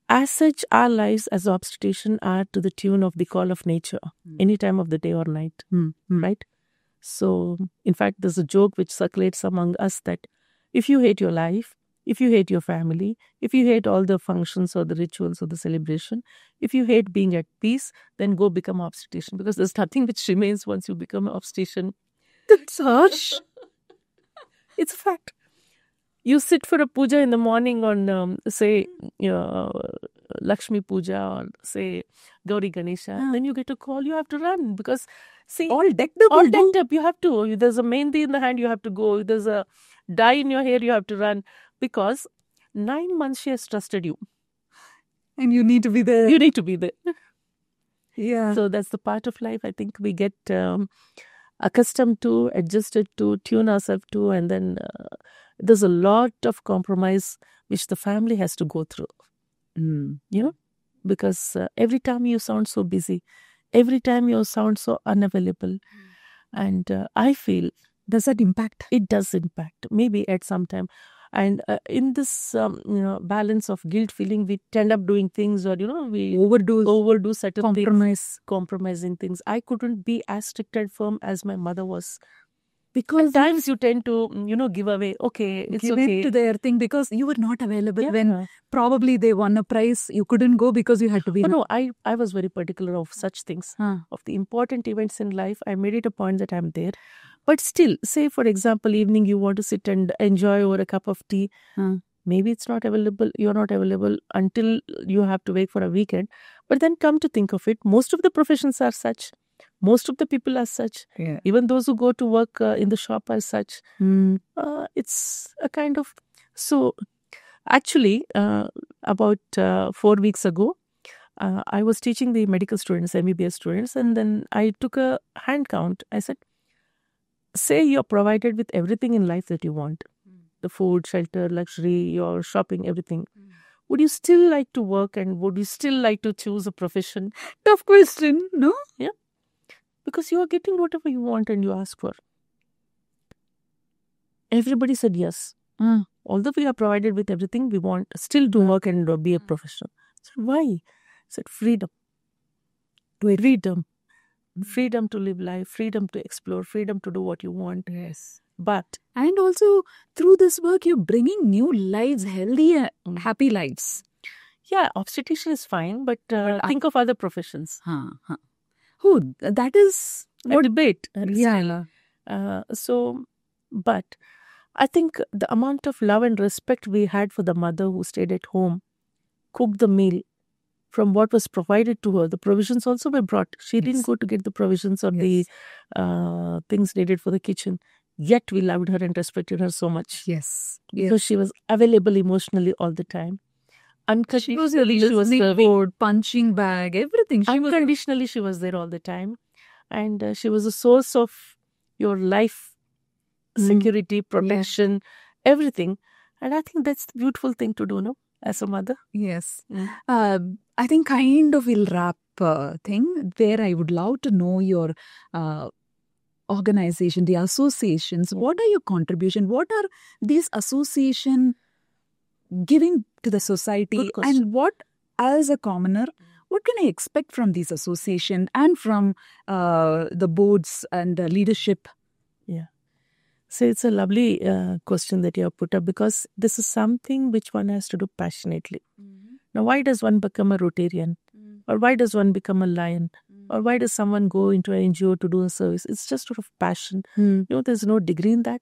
As such, our lives as obstetrician are to the tune of the call of nature, any time of the day or night, right? So, in fact, there's a joke which circulates among us that if you hate your life, if you hate your family, if you hate all the functions or the rituals or the celebration, if you hate being at peace, then go become an obstetrician, because there's nothing which remains once you become an obstetrician. That's harsh. It's a fact. You sit for a puja in the morning on, say, Lakshmi Puja or, say, Gauri Ganesha. Then you get a call, you have to run because, see, all decked up. You have to. There's a mehndi in the hand, you have to go. There's a dye in your hair, you have to run. Because 9 months she has trusted you. And you need to be there. You need to be there. Yeah. So that's the part of life I think we get accustomed to, adjusted to, tune ourselves to, and then there's a lot of compromise which the family has to go through. Because every time you sound so busy, every time you sound so unavailable, and I feel, does that impact? It does impact, maybe at some time. And in this balance of guilt feeling, we tend up doing things, or we overdo certain things, compromising things. I couldn't be as strict and firm as my mother was. Because at times you tend to, give away. Okay, it's give okay. It to their thing because you were not available when probably they won a prize. You couldn't go because you had to be. No, I was very particular of such things. Of the important events in life, I made it a point that I'm there. But still, say for example, evening you want to sit and enjoy over a cup of tea. Maybe it's not available. You're not available until you have to wait for a weekend. But then come to think of it, most of the professions are such. Most of the people are such. Yeah. Even those who go to work in the shop are such. It's a kind of... So, actually, about 4 weeks ago, I was teaching the medical students, MBBS students, and then I took a hand count. I said, say you're provided with everything in life that you want. The food, shelter, luxury, your shopping, everything. Would you still like to work and would you still like to choose a profession? Tough question, no? Yeah. Because you are getting whatever you want and you ask for. Everybody said yes. Although we are provided with everything, we want still to work and be a professional. I said, why? I said, freedom. Freedom to live life, freedom to explore, freedom to do what you want. Yes. But... And also, through this work, you're bringing new lives, healthy, happy lives. Yeah, obstetrician is fine, but think of other professions. Oh, that is a debate. Yeah. But I think the amount of love and respect we had for the mother who stayed at home, cooked the meal from what was provided to her. The provisions also were brought. She didn't Yes. go to get the provisions or Yes. the things needed for the kitchen. Yet we loved her and respected her so much Yes. because she was available emotionally all the time. She was your Unconditionally, she was listening serving. board, punching bag, everything. She was Unconditionally, she was there all the time. And she was a source of your life, security, protection, everything. And I think that's the beautiful thing to do, no? As a mother. Yes. I think kind of will wrap thing where I would love to know your organization, the associations. What are your contribution? What are these association giving to the society? Good question. And what, as a commoner, what can I expect from these association and from the boards and leadership? So it's a lovely question that you have put up, because this is something which one has to do passionately. Now, why does one become a Rotarian? Or why does one become a Lion? Or why does someone go into an NGO to do a service? It's just sort of passion. There's no degree in that.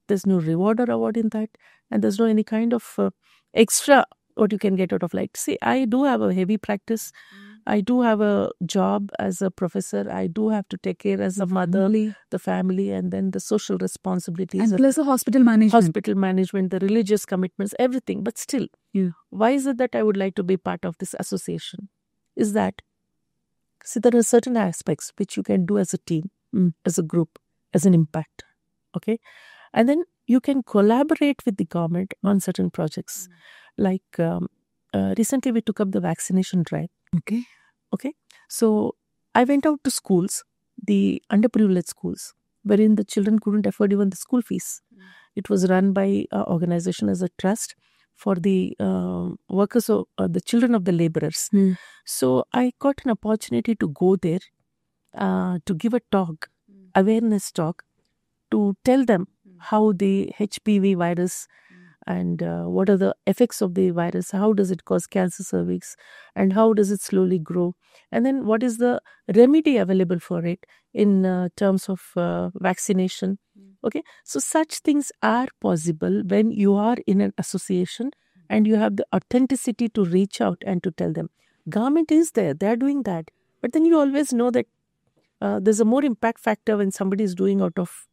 There's no reward or award in that. And there's no any kind of extra what you can get out of life. See, I do have a heavy practice. I do have a job as a professor. I do have to take care as a mother, the family, and then the social responsibilities. And plus the hospital management. Hospital management, the religious commitments, everything. But still, why is it that I would like to be part of this association? Is that, see, there are certain aspects which you can do as a team, as a group, as an impact. Okay? And then you can collaborate with the government on certain projects. Like recently we took up the vaccination drive. Okay. So I went out to schools, the underprivileged schools, wherein the children couldn't afford even the school fees. It was run by an organization as a trust for the workers of the children of the laborers. So I got an opportunity to go there to give a talk, awareness talk, to tell them how the HPV virus and what are the effects of the virus, how does it cause cancer cervix, and how does it slowly grow, and then what is the remedy available for it in terms of vaccination. Okay, so such things are possible when you are in an association and you have the authenticity to reach out and to tell them. Government is there, they are doing that, but then you always know that there's a more impact factor when somebody is doing out of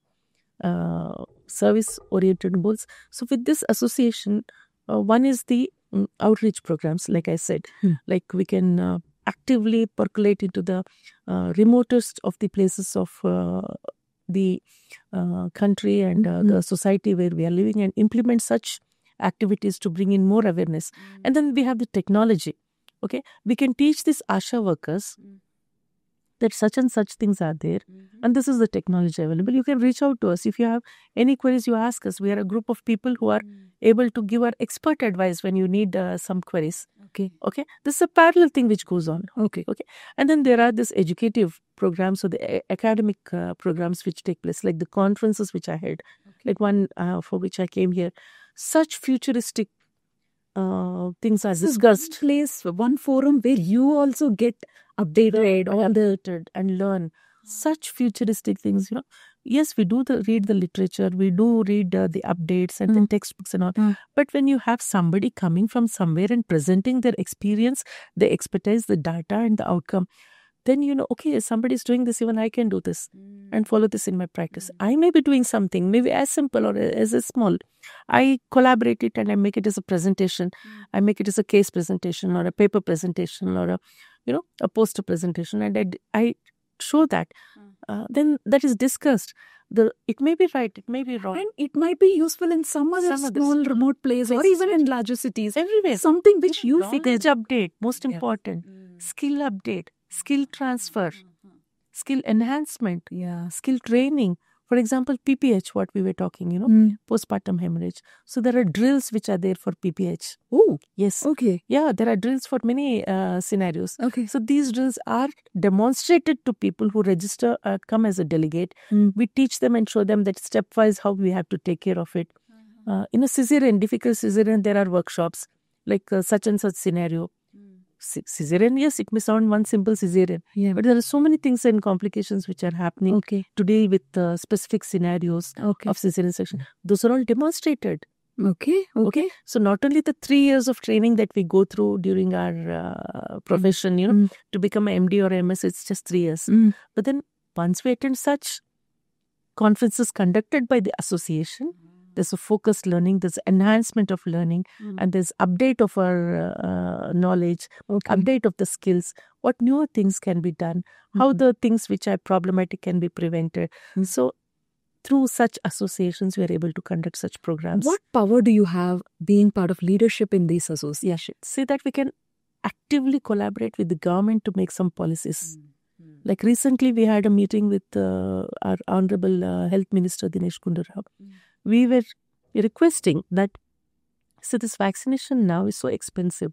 service-oriented goals. So with this association, one is the outreach programs, like I said. Like we can actively percolate into the remotest of the places of the country and the society where we are living and implement such activities to bring in more awareness. And then we have the technology. Okay, we can teach these ASHA workers that such and such things are there, and this is the technology available. You can reach out to us. If you have any queries, you ask us. We are a group of people who are able to give our expert advice when you need some queries. Okay. This is a parallel thing which goes on. Okay. And then there are these educative programs or the academic programs which take place, like the conferences which I had, like one for which I came here. Such futuristic things are discussed. Place, one forum where you also get updated, alerted, and learn such futuristic things. Yes, we do read the literature, we do read the updates and the textbooks and all. But when you have somebody coming from somewhere and presenting their experience, the expertise, the data, and the outcome, then okay, somebody is doing this, even I can do this and follow this in my practice. I may be doing something, maybe as simple or as small. I collaborate it and I make it as a presentation. I make it as a case presentation or a paper presentation or a poster presentation, and I show that. Then that is discussed. It may be right, it may be wrong. And it might be useful in some other small remote place or even in larger cities. Everywhere. Something which you think. Knowledge update, most important. Skill update, skill transfer, skill enhancement, skill training. For example, PPH, what we were talking, postpartum hemorrhage. So there are drills which are there for PPH. Oh, yes. Okay. Yeah, there are drills for many scenarios. Okay. So these drills are demonstrated to people who register, come as a delegate. We teach them and show them that stepwise how we have to take care of it. In a cesarean, difficult cesarean, there are workshops like such and such scenario. Cesarean, yes, it may sound one simple cesarean, but there are so many things and complications which are happening today with specific scenarios of cesarean section. Those are all demonstrated. Okay. Okay. So not only the 3 years of training that we go through during our profession, to become an MD or MS, it's just 3 years. But then once we attend such conferences conducted by the association, there's a focused learning, there's enhancement of learning, and there's update of our knowledge, update of the skills, what newer things can be done, how the things which are problematic can be prevented. So through such associations, we are able to conduct such programs. What power do you have being part of leadership in these associations? See that we can actively collaborate with the government to make some policies. Like recently, we had a meeting with our Honorable Health Minister Dinesh Gundu Rao. We were requesting that, so this vaccination now is so expensive,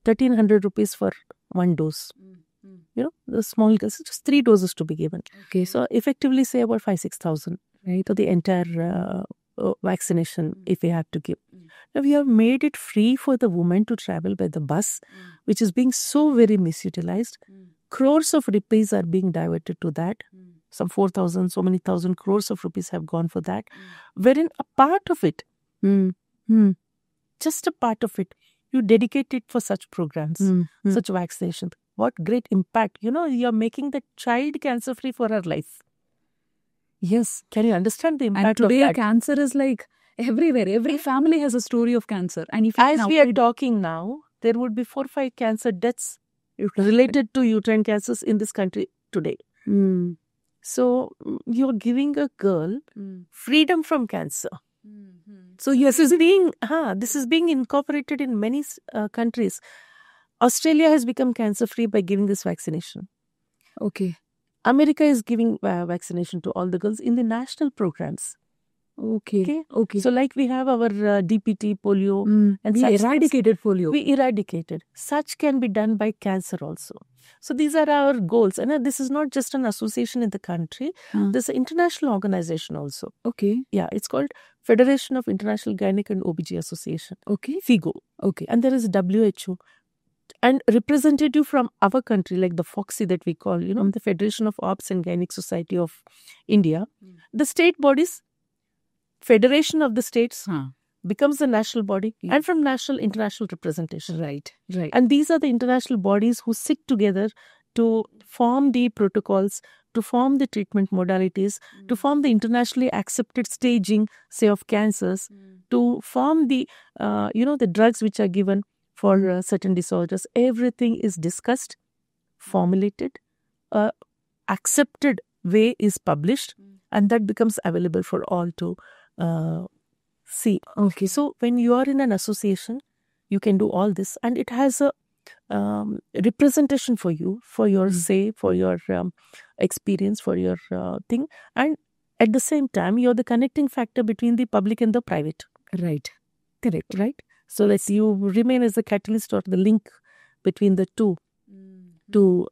1,300 rupees for one dose. The small doses, just 3 doses to be given. Okay. So effectively say about 5,000-6,000 to the entire vaccination if we have to give. Now we have made it free for the woman to travel by the bus, which is being so very misutilized. Crores of rupees are being diverted to that. Some 4,000, so many thousand crores of rupees have gone for that. Wherein a part of it, just a part of it, you dedicate it for such programs, such vaccinations. What great impact. You're making the child cancer free for her life. Yes. Can you understand the impact and today of that? Cancer is like everywhere. Every family has a story of cancer. And if as we are talking now, there would be 4 or 5 cancer deaths related to uterine cancers in this country today. So you're giving a girl freedom from cancer. So this is being incorporated in many countries. Australia has become cancer free by giving this vaccination. Okay. America is giving vaccination to all the girls in the national programs. Okay. So like we have our DPT, polio, and we eradicated polio. We eradicated. Such can be done by cancer also. So these are our goals. And this is not just an association in the country. There's an international organization also. Okay. Yeah, it's called Federation of International Gynec and OBG Association. Okay. FIGO. Okay. And there is WHO. And representative from our country, like the FOXI that we call, the Federation of Obs and Gynec Society of India. The state bodies, Federation of the States becomes the national body, and from national, international representation. Right. And these are the international bodies who sit together to form the protocols, to form the treatment modalities, to form the internationally accepted staging, say, of cancers, to form the, the drugs which are given for certain disorders. Everything is discussed, formulated, accepted way is published, and that becomes available for all to see. Okay. So when you are in an association, you can do all this, and it has a representation for you, for your say, for your experience, for your thing, and at the same time, you're the connecting factor between the public and the private. Right. Correct. Right. So that you remain as the catalyst or the link between the two to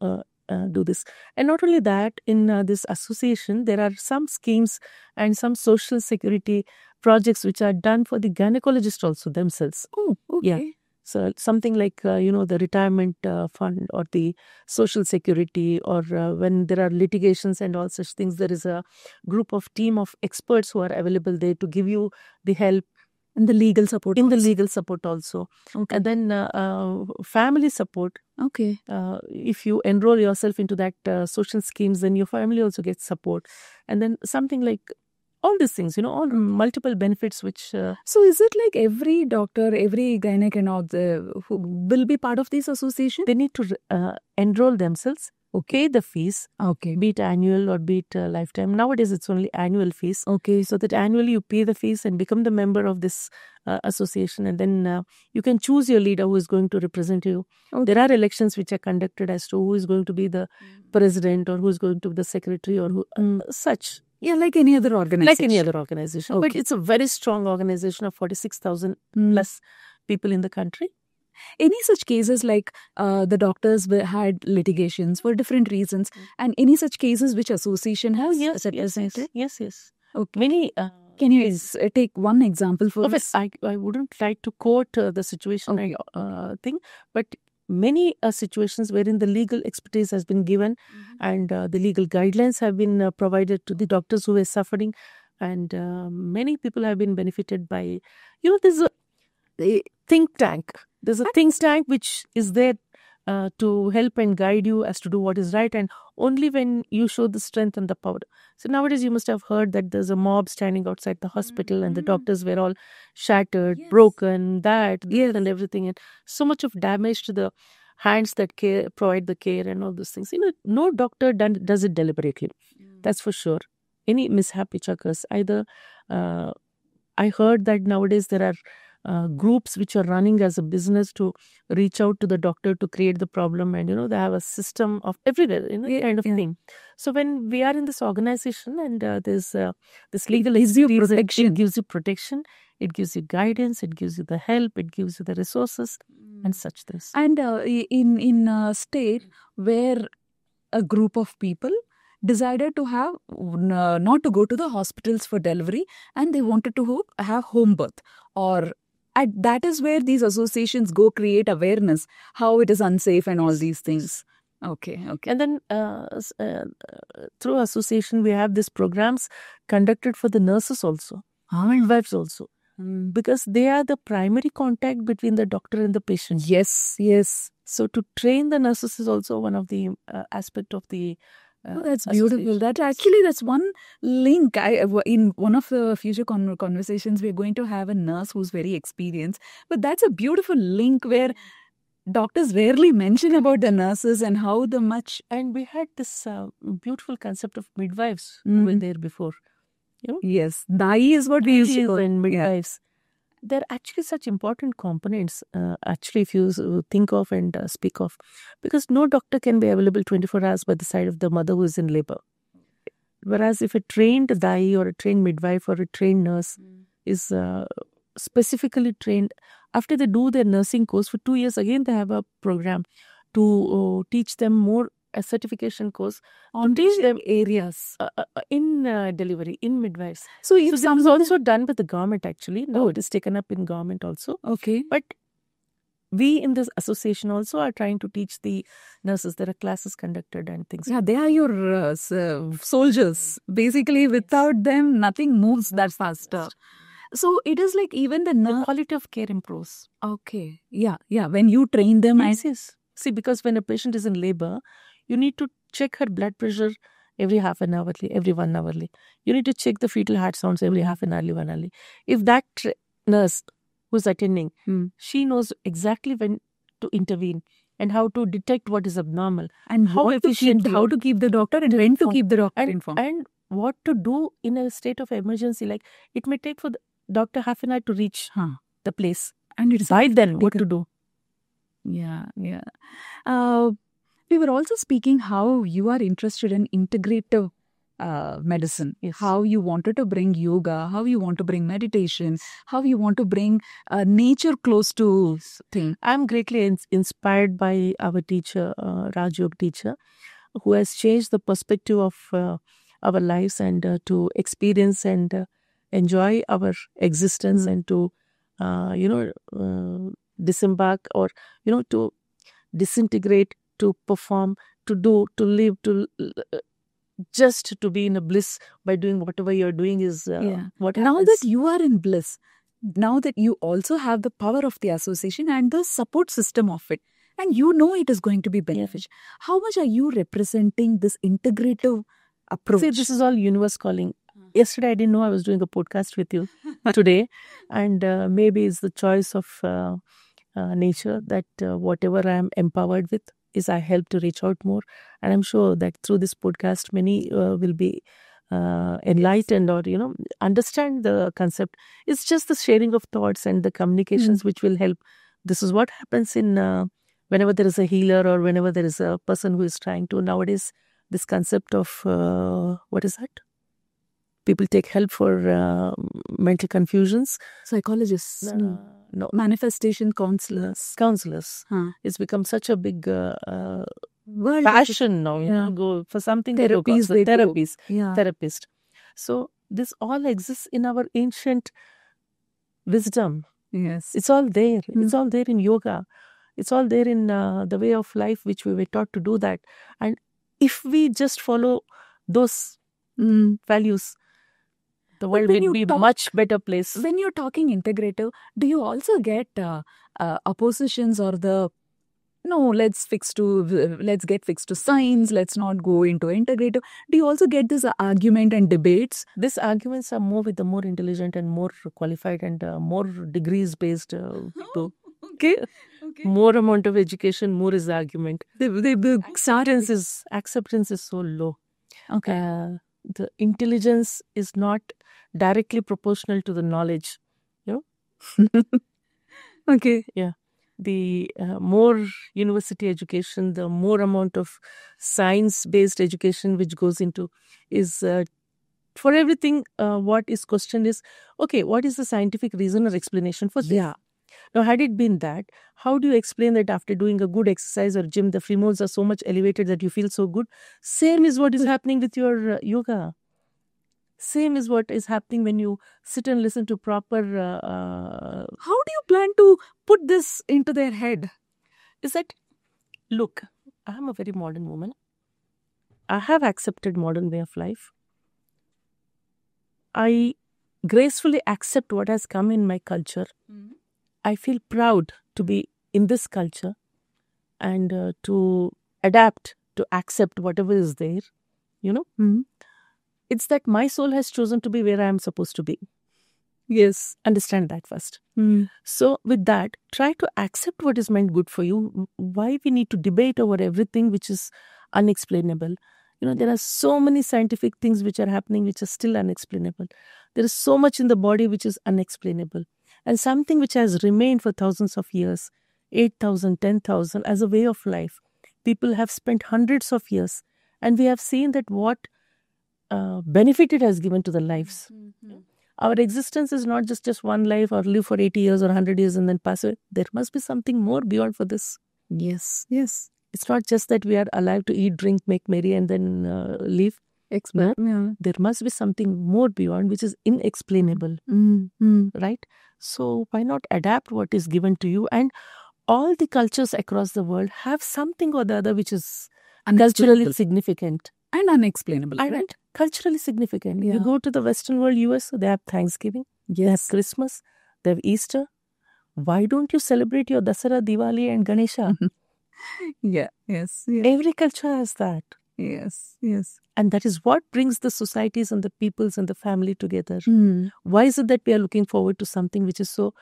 do this. And not only that, in this association, there are some schemes and some social security projects which are done for the gynecologists also themselves. Oh, okay. Yeah. So something like, the retirement fund or the social security, or when there are litigations and all such things, there is a group of team of experts who are available there to give you the help. And the legal support. The legal support also. Okay. And then family support. Okay. If you enroll yourself into that social schemes, then your family also gets support. And then something like all these things, all multiple benefits which... So is it like every doctor, every gynec and all who will be part of this association? They need to enroll themselves. Okay, the fees. Okay. Be it annual or be it lifetime. Nowadays, it's only annual fees. Okay. So that annually you pay the fees and become the member of this association. And then you can choose your leader who is going to represent you. Okay. There are elections which are conducted as to who is going to be the president or who is going to be the secretary or who such. Yeah, like any other organization. Okay. But it's a very strong organization of 46,000 plus people in the country. Any such cases like the doctors had litigations for different reasons, and any such cases which association has? Yes. Okay. Many. Can you take one example for us? I wouldn't like to quote the situation thing, but many situations wherein the legal expertise has been given and the legal guidelines have been provided to the doctors who were suffering, and many people have been benefited by, there's a think tank. There's a think tank which is there to help and guide you as to do what is right, and only when you show the strength and the power. So nowadays you must have heard that there's a mob standing outside the hospital and the doctors were all shattered, broken, and everything, and so much of damage to the hands that provide the care and all those things. No doctor does it deliberately. That's for sure. Any mishap which occurs, either I heard that nowadays there are groups which are running as a business to reach out to the doctor to create the problem, and they have a system of everywhere, kind of thing. So when we are in this organization and there's this legal protection, it gives you protection, it gives you guidance, it gives you the help, it gives you the resources and such things. And in a state where a group of people decided to have not to go to the hospitals for delivery, and they wanted to have home birth, or that is where these associations go create awareness how it is unsafe and all these things. Okay. And then through association we have these programs conducted for the nurses also, midwives also, because they are the primary contact between the doctor and the patient. Yes. So to train the nurses is also one of the aspect of the that's beautiful. That's one link. In one of the future conversations, we're going to have a nurse who's very experienced. But that's a beautiful link where doctors rarely mention about the nurses and how the much. And we had this beautiful concept of midwives who were there before. Yes, Dai is what we used to call midwives. They're actually such important components, actually, if you think of and speak of, because no doctor can be available 24 hours by the side of the mother who is in labor. Whereas if a trained dai or a trained midwife or a trained nurse is specifically trained, after they do their nursing course for 2 years, again they have a program to teach them more, a certification course on these areas in delivery, in midwives. So this is also done with the government actually. No, it is taken up in government also. Okay. But we in this association also are trying to teach the nurses. There are classes conducted and things. Yeah, they are your soldiers. Basically, without them, nothing moves that faster. So it is like even the quality of care improves. Okay. Yeah. When you train them. Yes. See, because when a patient is in labor, you need to check her blood pressure every half an hourly, every 1 hourly. You need to check the fetal heart sounds every half an hourly, 1 hourly. If that nurse who's attending, she knows exactly when to intervene and how to detect what is abnormal. And how to keep the doctor and when to keep the doctor informed. And what to do in a state of emergency. Like it may take for the doctor half an hour to reach the place. And it's by then, what to do. Yeah. We were also speaking how you are interested in integrative medicine. Yes. How you wanted to bring yoga, how you want to bring meditation, how you want to bring nature close to things. I'm greatly inspired by our teacher, Raj Yoga teacher, who has changed the perspective of our lives and to experience and enjoy our existence and to, disembark or, to disintegrate, to perform, to do, to live, to just to be in a bliss by doing whatever you're doing is what happens. Now that you are in bliss, now that you also have the power of the association and the support system of it, and it is going to be beneficial. How much are you representing this integrative approach? See, this is all universe calling. Yesterday, I didn't know I was doing a podcast with you today. And maybe it's the choice of nature that whatever I am empowered with is I help to reach out more. And I'm sure that through this podcast, many will be enlightened or, understand the concept. It's just the sharing of thoughts and the communications which will help. This is what happens in whenever there is a healer or whenever there is a person who is trying to. Nowadays, this concept of, what is that? People take help for mental confusions. Psychologists. No. Manifestation counselors. It's become such a big passion now. Go for something. Therapies. Therapist. So this all exists in our ancient wisdom. Yes. It's all there. It's all there in yoga. It's all there in the way of life which we were taught to do that. And if we just follow those values, the world when will you be a talk- much better place. When you're talking integrative, do you also get oppositions or the no, let's get fixed to science, let's not go into integrative? Do you also get this argument and debates? These arguments are more with the more intelligent and more qualified and more degrees based people. Okay. More amount of education, more is the argument. The acceptance is so low. Okay. The intelligence is not directly proportional to the knowledge. Okay. Yeah. The more university education, the more amount of science-based education which goes into is for everything. What is questioned is, okay, what is the scientific reason or explanation for this? Yeah. Now, had it been that, how do you explain that after doing a good exercise or gym, the pheromones are so much elevated that you feel so good? Same is what is happening with your yoga. Same is what is happening when you sit and listen to proper. How do you plan to put this into their head? Is that, look, I am a very modern woman. I have accepted modern way of life. I gracefully accept what has come in my culture. I feel proud to be in this culture and to adapt, to accept whatever is there, It's that my soul has chosen to be where I am supposed to be. Yes. Understand that first. So with that, try to accept what is meant good for you. Why we need to debate over everything which is unexplainable? There are so many scientific things which are happening which are still unexplainable. There is so much in the body which is unexplainable. And something which has remained for thousands of years, 8,000, 10,000, as a way of life. People have spent hundreds of years. And we have seen that what benefit it has given to the lives. Our existence is not just one life or live for 80 years or 100 years and then pass away. There must be something more beyond for this. Yes. It's not just that we are alive to eat, drink, make merry and then leave. No? Yeah. There must be something more beyond which is inexplainable. Right? So why not adapt what is given to you? And all the cultures across the world have something or the other which is culturally significant. And unexplainable, right? Culturally significant. Yeah. You go to the Western world, US, they have Thanksgiving, they have Christmas, they have Easter. Why don't you celebrate your Dasara, Diwali and Ganesha? Yes. Every culture has that. Yes. And that is what brings the societies and the peoples and the family together. Mm. Why is it that we are looking forward to something which is so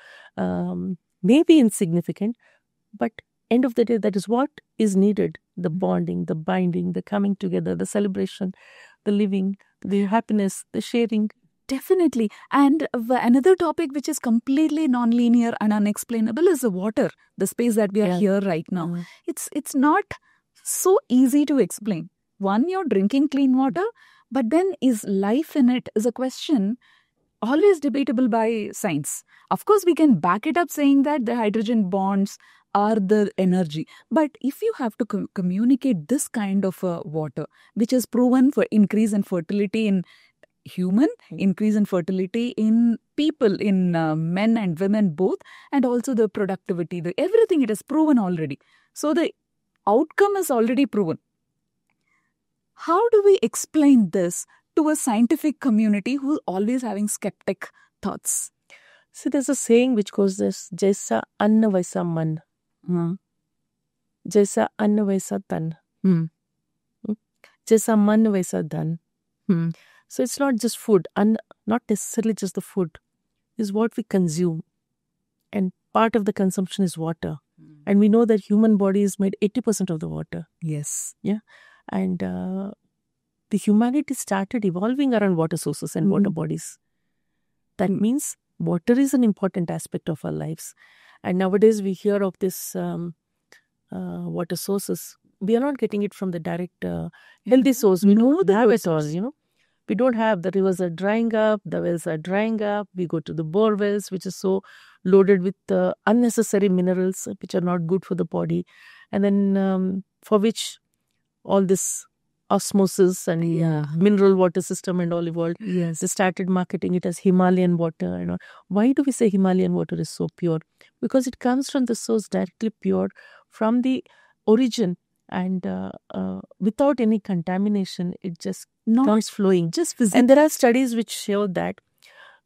maybe insignificant, but end of the day, that is what is needed. The bonding, the binding, the coming together, the celebration, the living, the happiness, the sharing. Definitely. And another topic which is completely non-linear and unexplainable is the water, the space that we are here right now. It's not so easy to explain. One, you're drinking clean water, but then is life in it is a question always debatable by science. Of course, we can back it up saying that the hydrogen bonds are the energy. But if you have to communicate this kind of water, which is proven for increase in fertility in human, increase in fertility in people, in men and women both, and also the productivity, everything, it is proven already. So the outcome is already proven. How do we explain this to a scientific community who is always having skeptic thoughts? So there's a saying which goes this: Jaisa anna vaisa man. Jaisa anna vaisa tan. Jaisa man vaisa dhan. So it's not just food, and not necessarily just the food. It's what we consume. And part of the consumption is water. And we know that human body is made 80% of the water. Yes. Yeah. And the humanity started evolving around water sources and water bodies. That means water is an important aspect of our lives. And nowadays we hear of this water sources. We are not getting it from the direct healthy source. We don't have it all, We don't have. The rivers are drying up, the wells are drying up. We go to the bore wells, which is so loaded with unnecessary minerals, which are not good for the body. And then for which all this osmosis and mineral water system and all evolved. Yes. They started marketing it as Himalayan water. Why do we say Himalayan water is so pure? Because it comes from the source directly pure from the origin. And without any contamination, it just comes flowing. Just physical. And there are studies which show that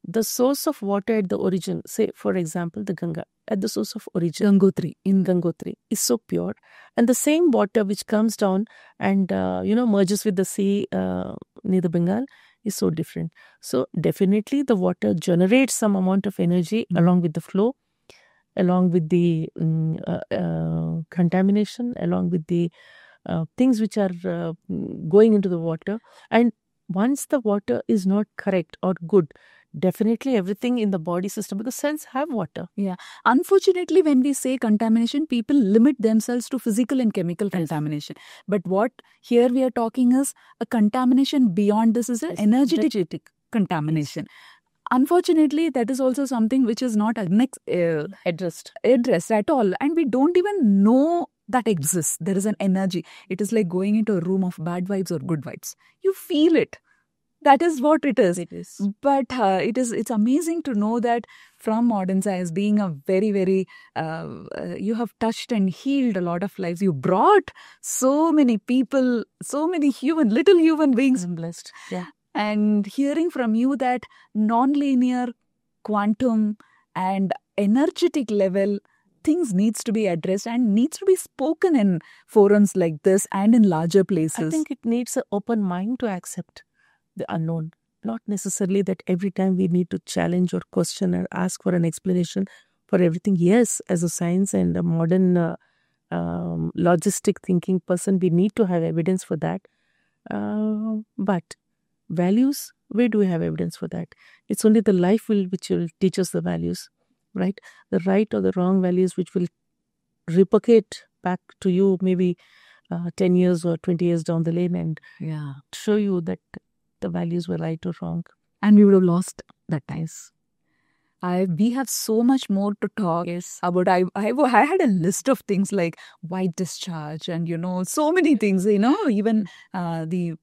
the source of water at the origin, say for example the Ganga, at the source of origin, Gangotri. in Gangotri, is so pure, and the same water which comes down and merges with the sea near the Bengal is so different. So definitely the water generates some amount of energy along with the flow, along with the contamination, along with the things which are going into the water. And once the water is not correct or good, definitely everything in the body system, because cells have water. Unfortunately, when we say contamination, people limit themselves to physical and chemical contamination. But what here we are talking is a contamination beyond this is an energetic contamination. Unfortunately, that is also something which is not addressed at all. And we don't even know that exists. There is an energy. It is like going into a room of bad vibes or good vibes. You feel it. That is what it is. It is. But it's amazing to know that from Modern Science, being a very, very, you have touched and healed a lot of lives. You brought so many people, so many little human beings. I'm blessed. Yeah. And hearing from you that non-linear, quantum and energetic level things needs to be addressed and needs to be spoken in forums like this and in larger places. I think it needs an open mind to accept the unknown. Not necessarily that every time we need to challenge or question or ask for an explanation for everything. Yes, as a science and a modern logistic thinking person, we need to have evidence for that. But values, where do we have evidence for that? It's only the life which will teach us the values, right? The right or the wrong values which will replicate back to you maybe 10 years or 20 years down the lane and show you that the values were right or wrong. And we would have lost that time. We have so much more to talk about. I had a list of things like white discharge and, so many things, even the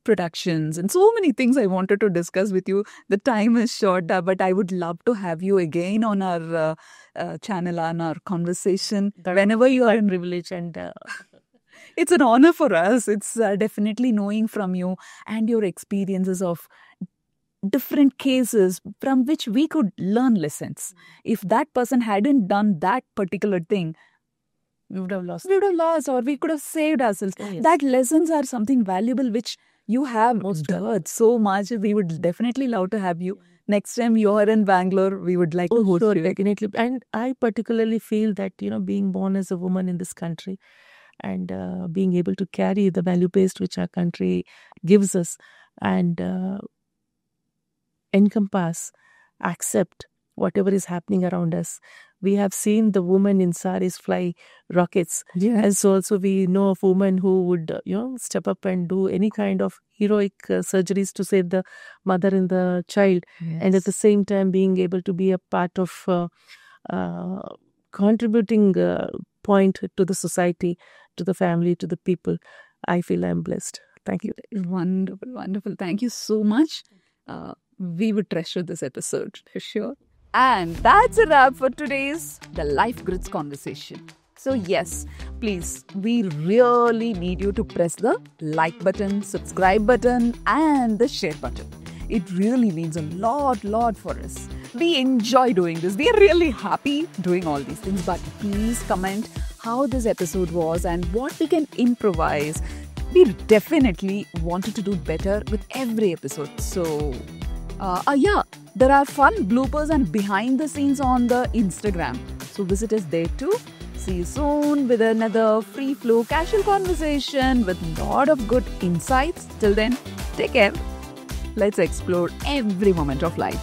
productions and so many things I wanted to discuss with you. The time is short, but I would love to have you again on our channel, on our conversation, whenever you are in privilege. And it's an honor for us. It's definitely knowing from you and your experiences of different cases from which we could learn lessons. If that person hadn't done that particular thing, we would have lost. Or we could have saved ourselves. Oh, yes. That lessons are something valuable which you have heard so much. We would definitely love to have you. Next time you are in Bangalore, we would like to host you. Definitely. And I particularly feel that, being born as a woman in this country and being able to carry the value-based which our country gives us and encompass, accept whatever is happening around us. We have seen the women in saris fly rockets. Yeah. And so also we know of women who would, step up and do any kind of heroic surgeries to save the mother and the child. Yes. And at the same time being able to be a part of contributing point to the society, to the family, to the people. I feel I'm blessed. Thank you. Wonderful, wonderful. Thank you so much. We would treasure this episode for sure. And that's a wrap for today's The Life Grids conversation. So yes, please, we really need you to press the like button, subscribe button and the share button. It really means a lot for us. We enjoy doing this. We are really happy doing all these things. But please comment how this episode was and what we can improvise. We definitely wanted to do better with every episode. So there are fun bloopers and behind the scenes on the Instagram. So visit us there too. See you soon with another free flow casual conversation with a lot of good insights. Till then, take care. Let's explore every moment of life.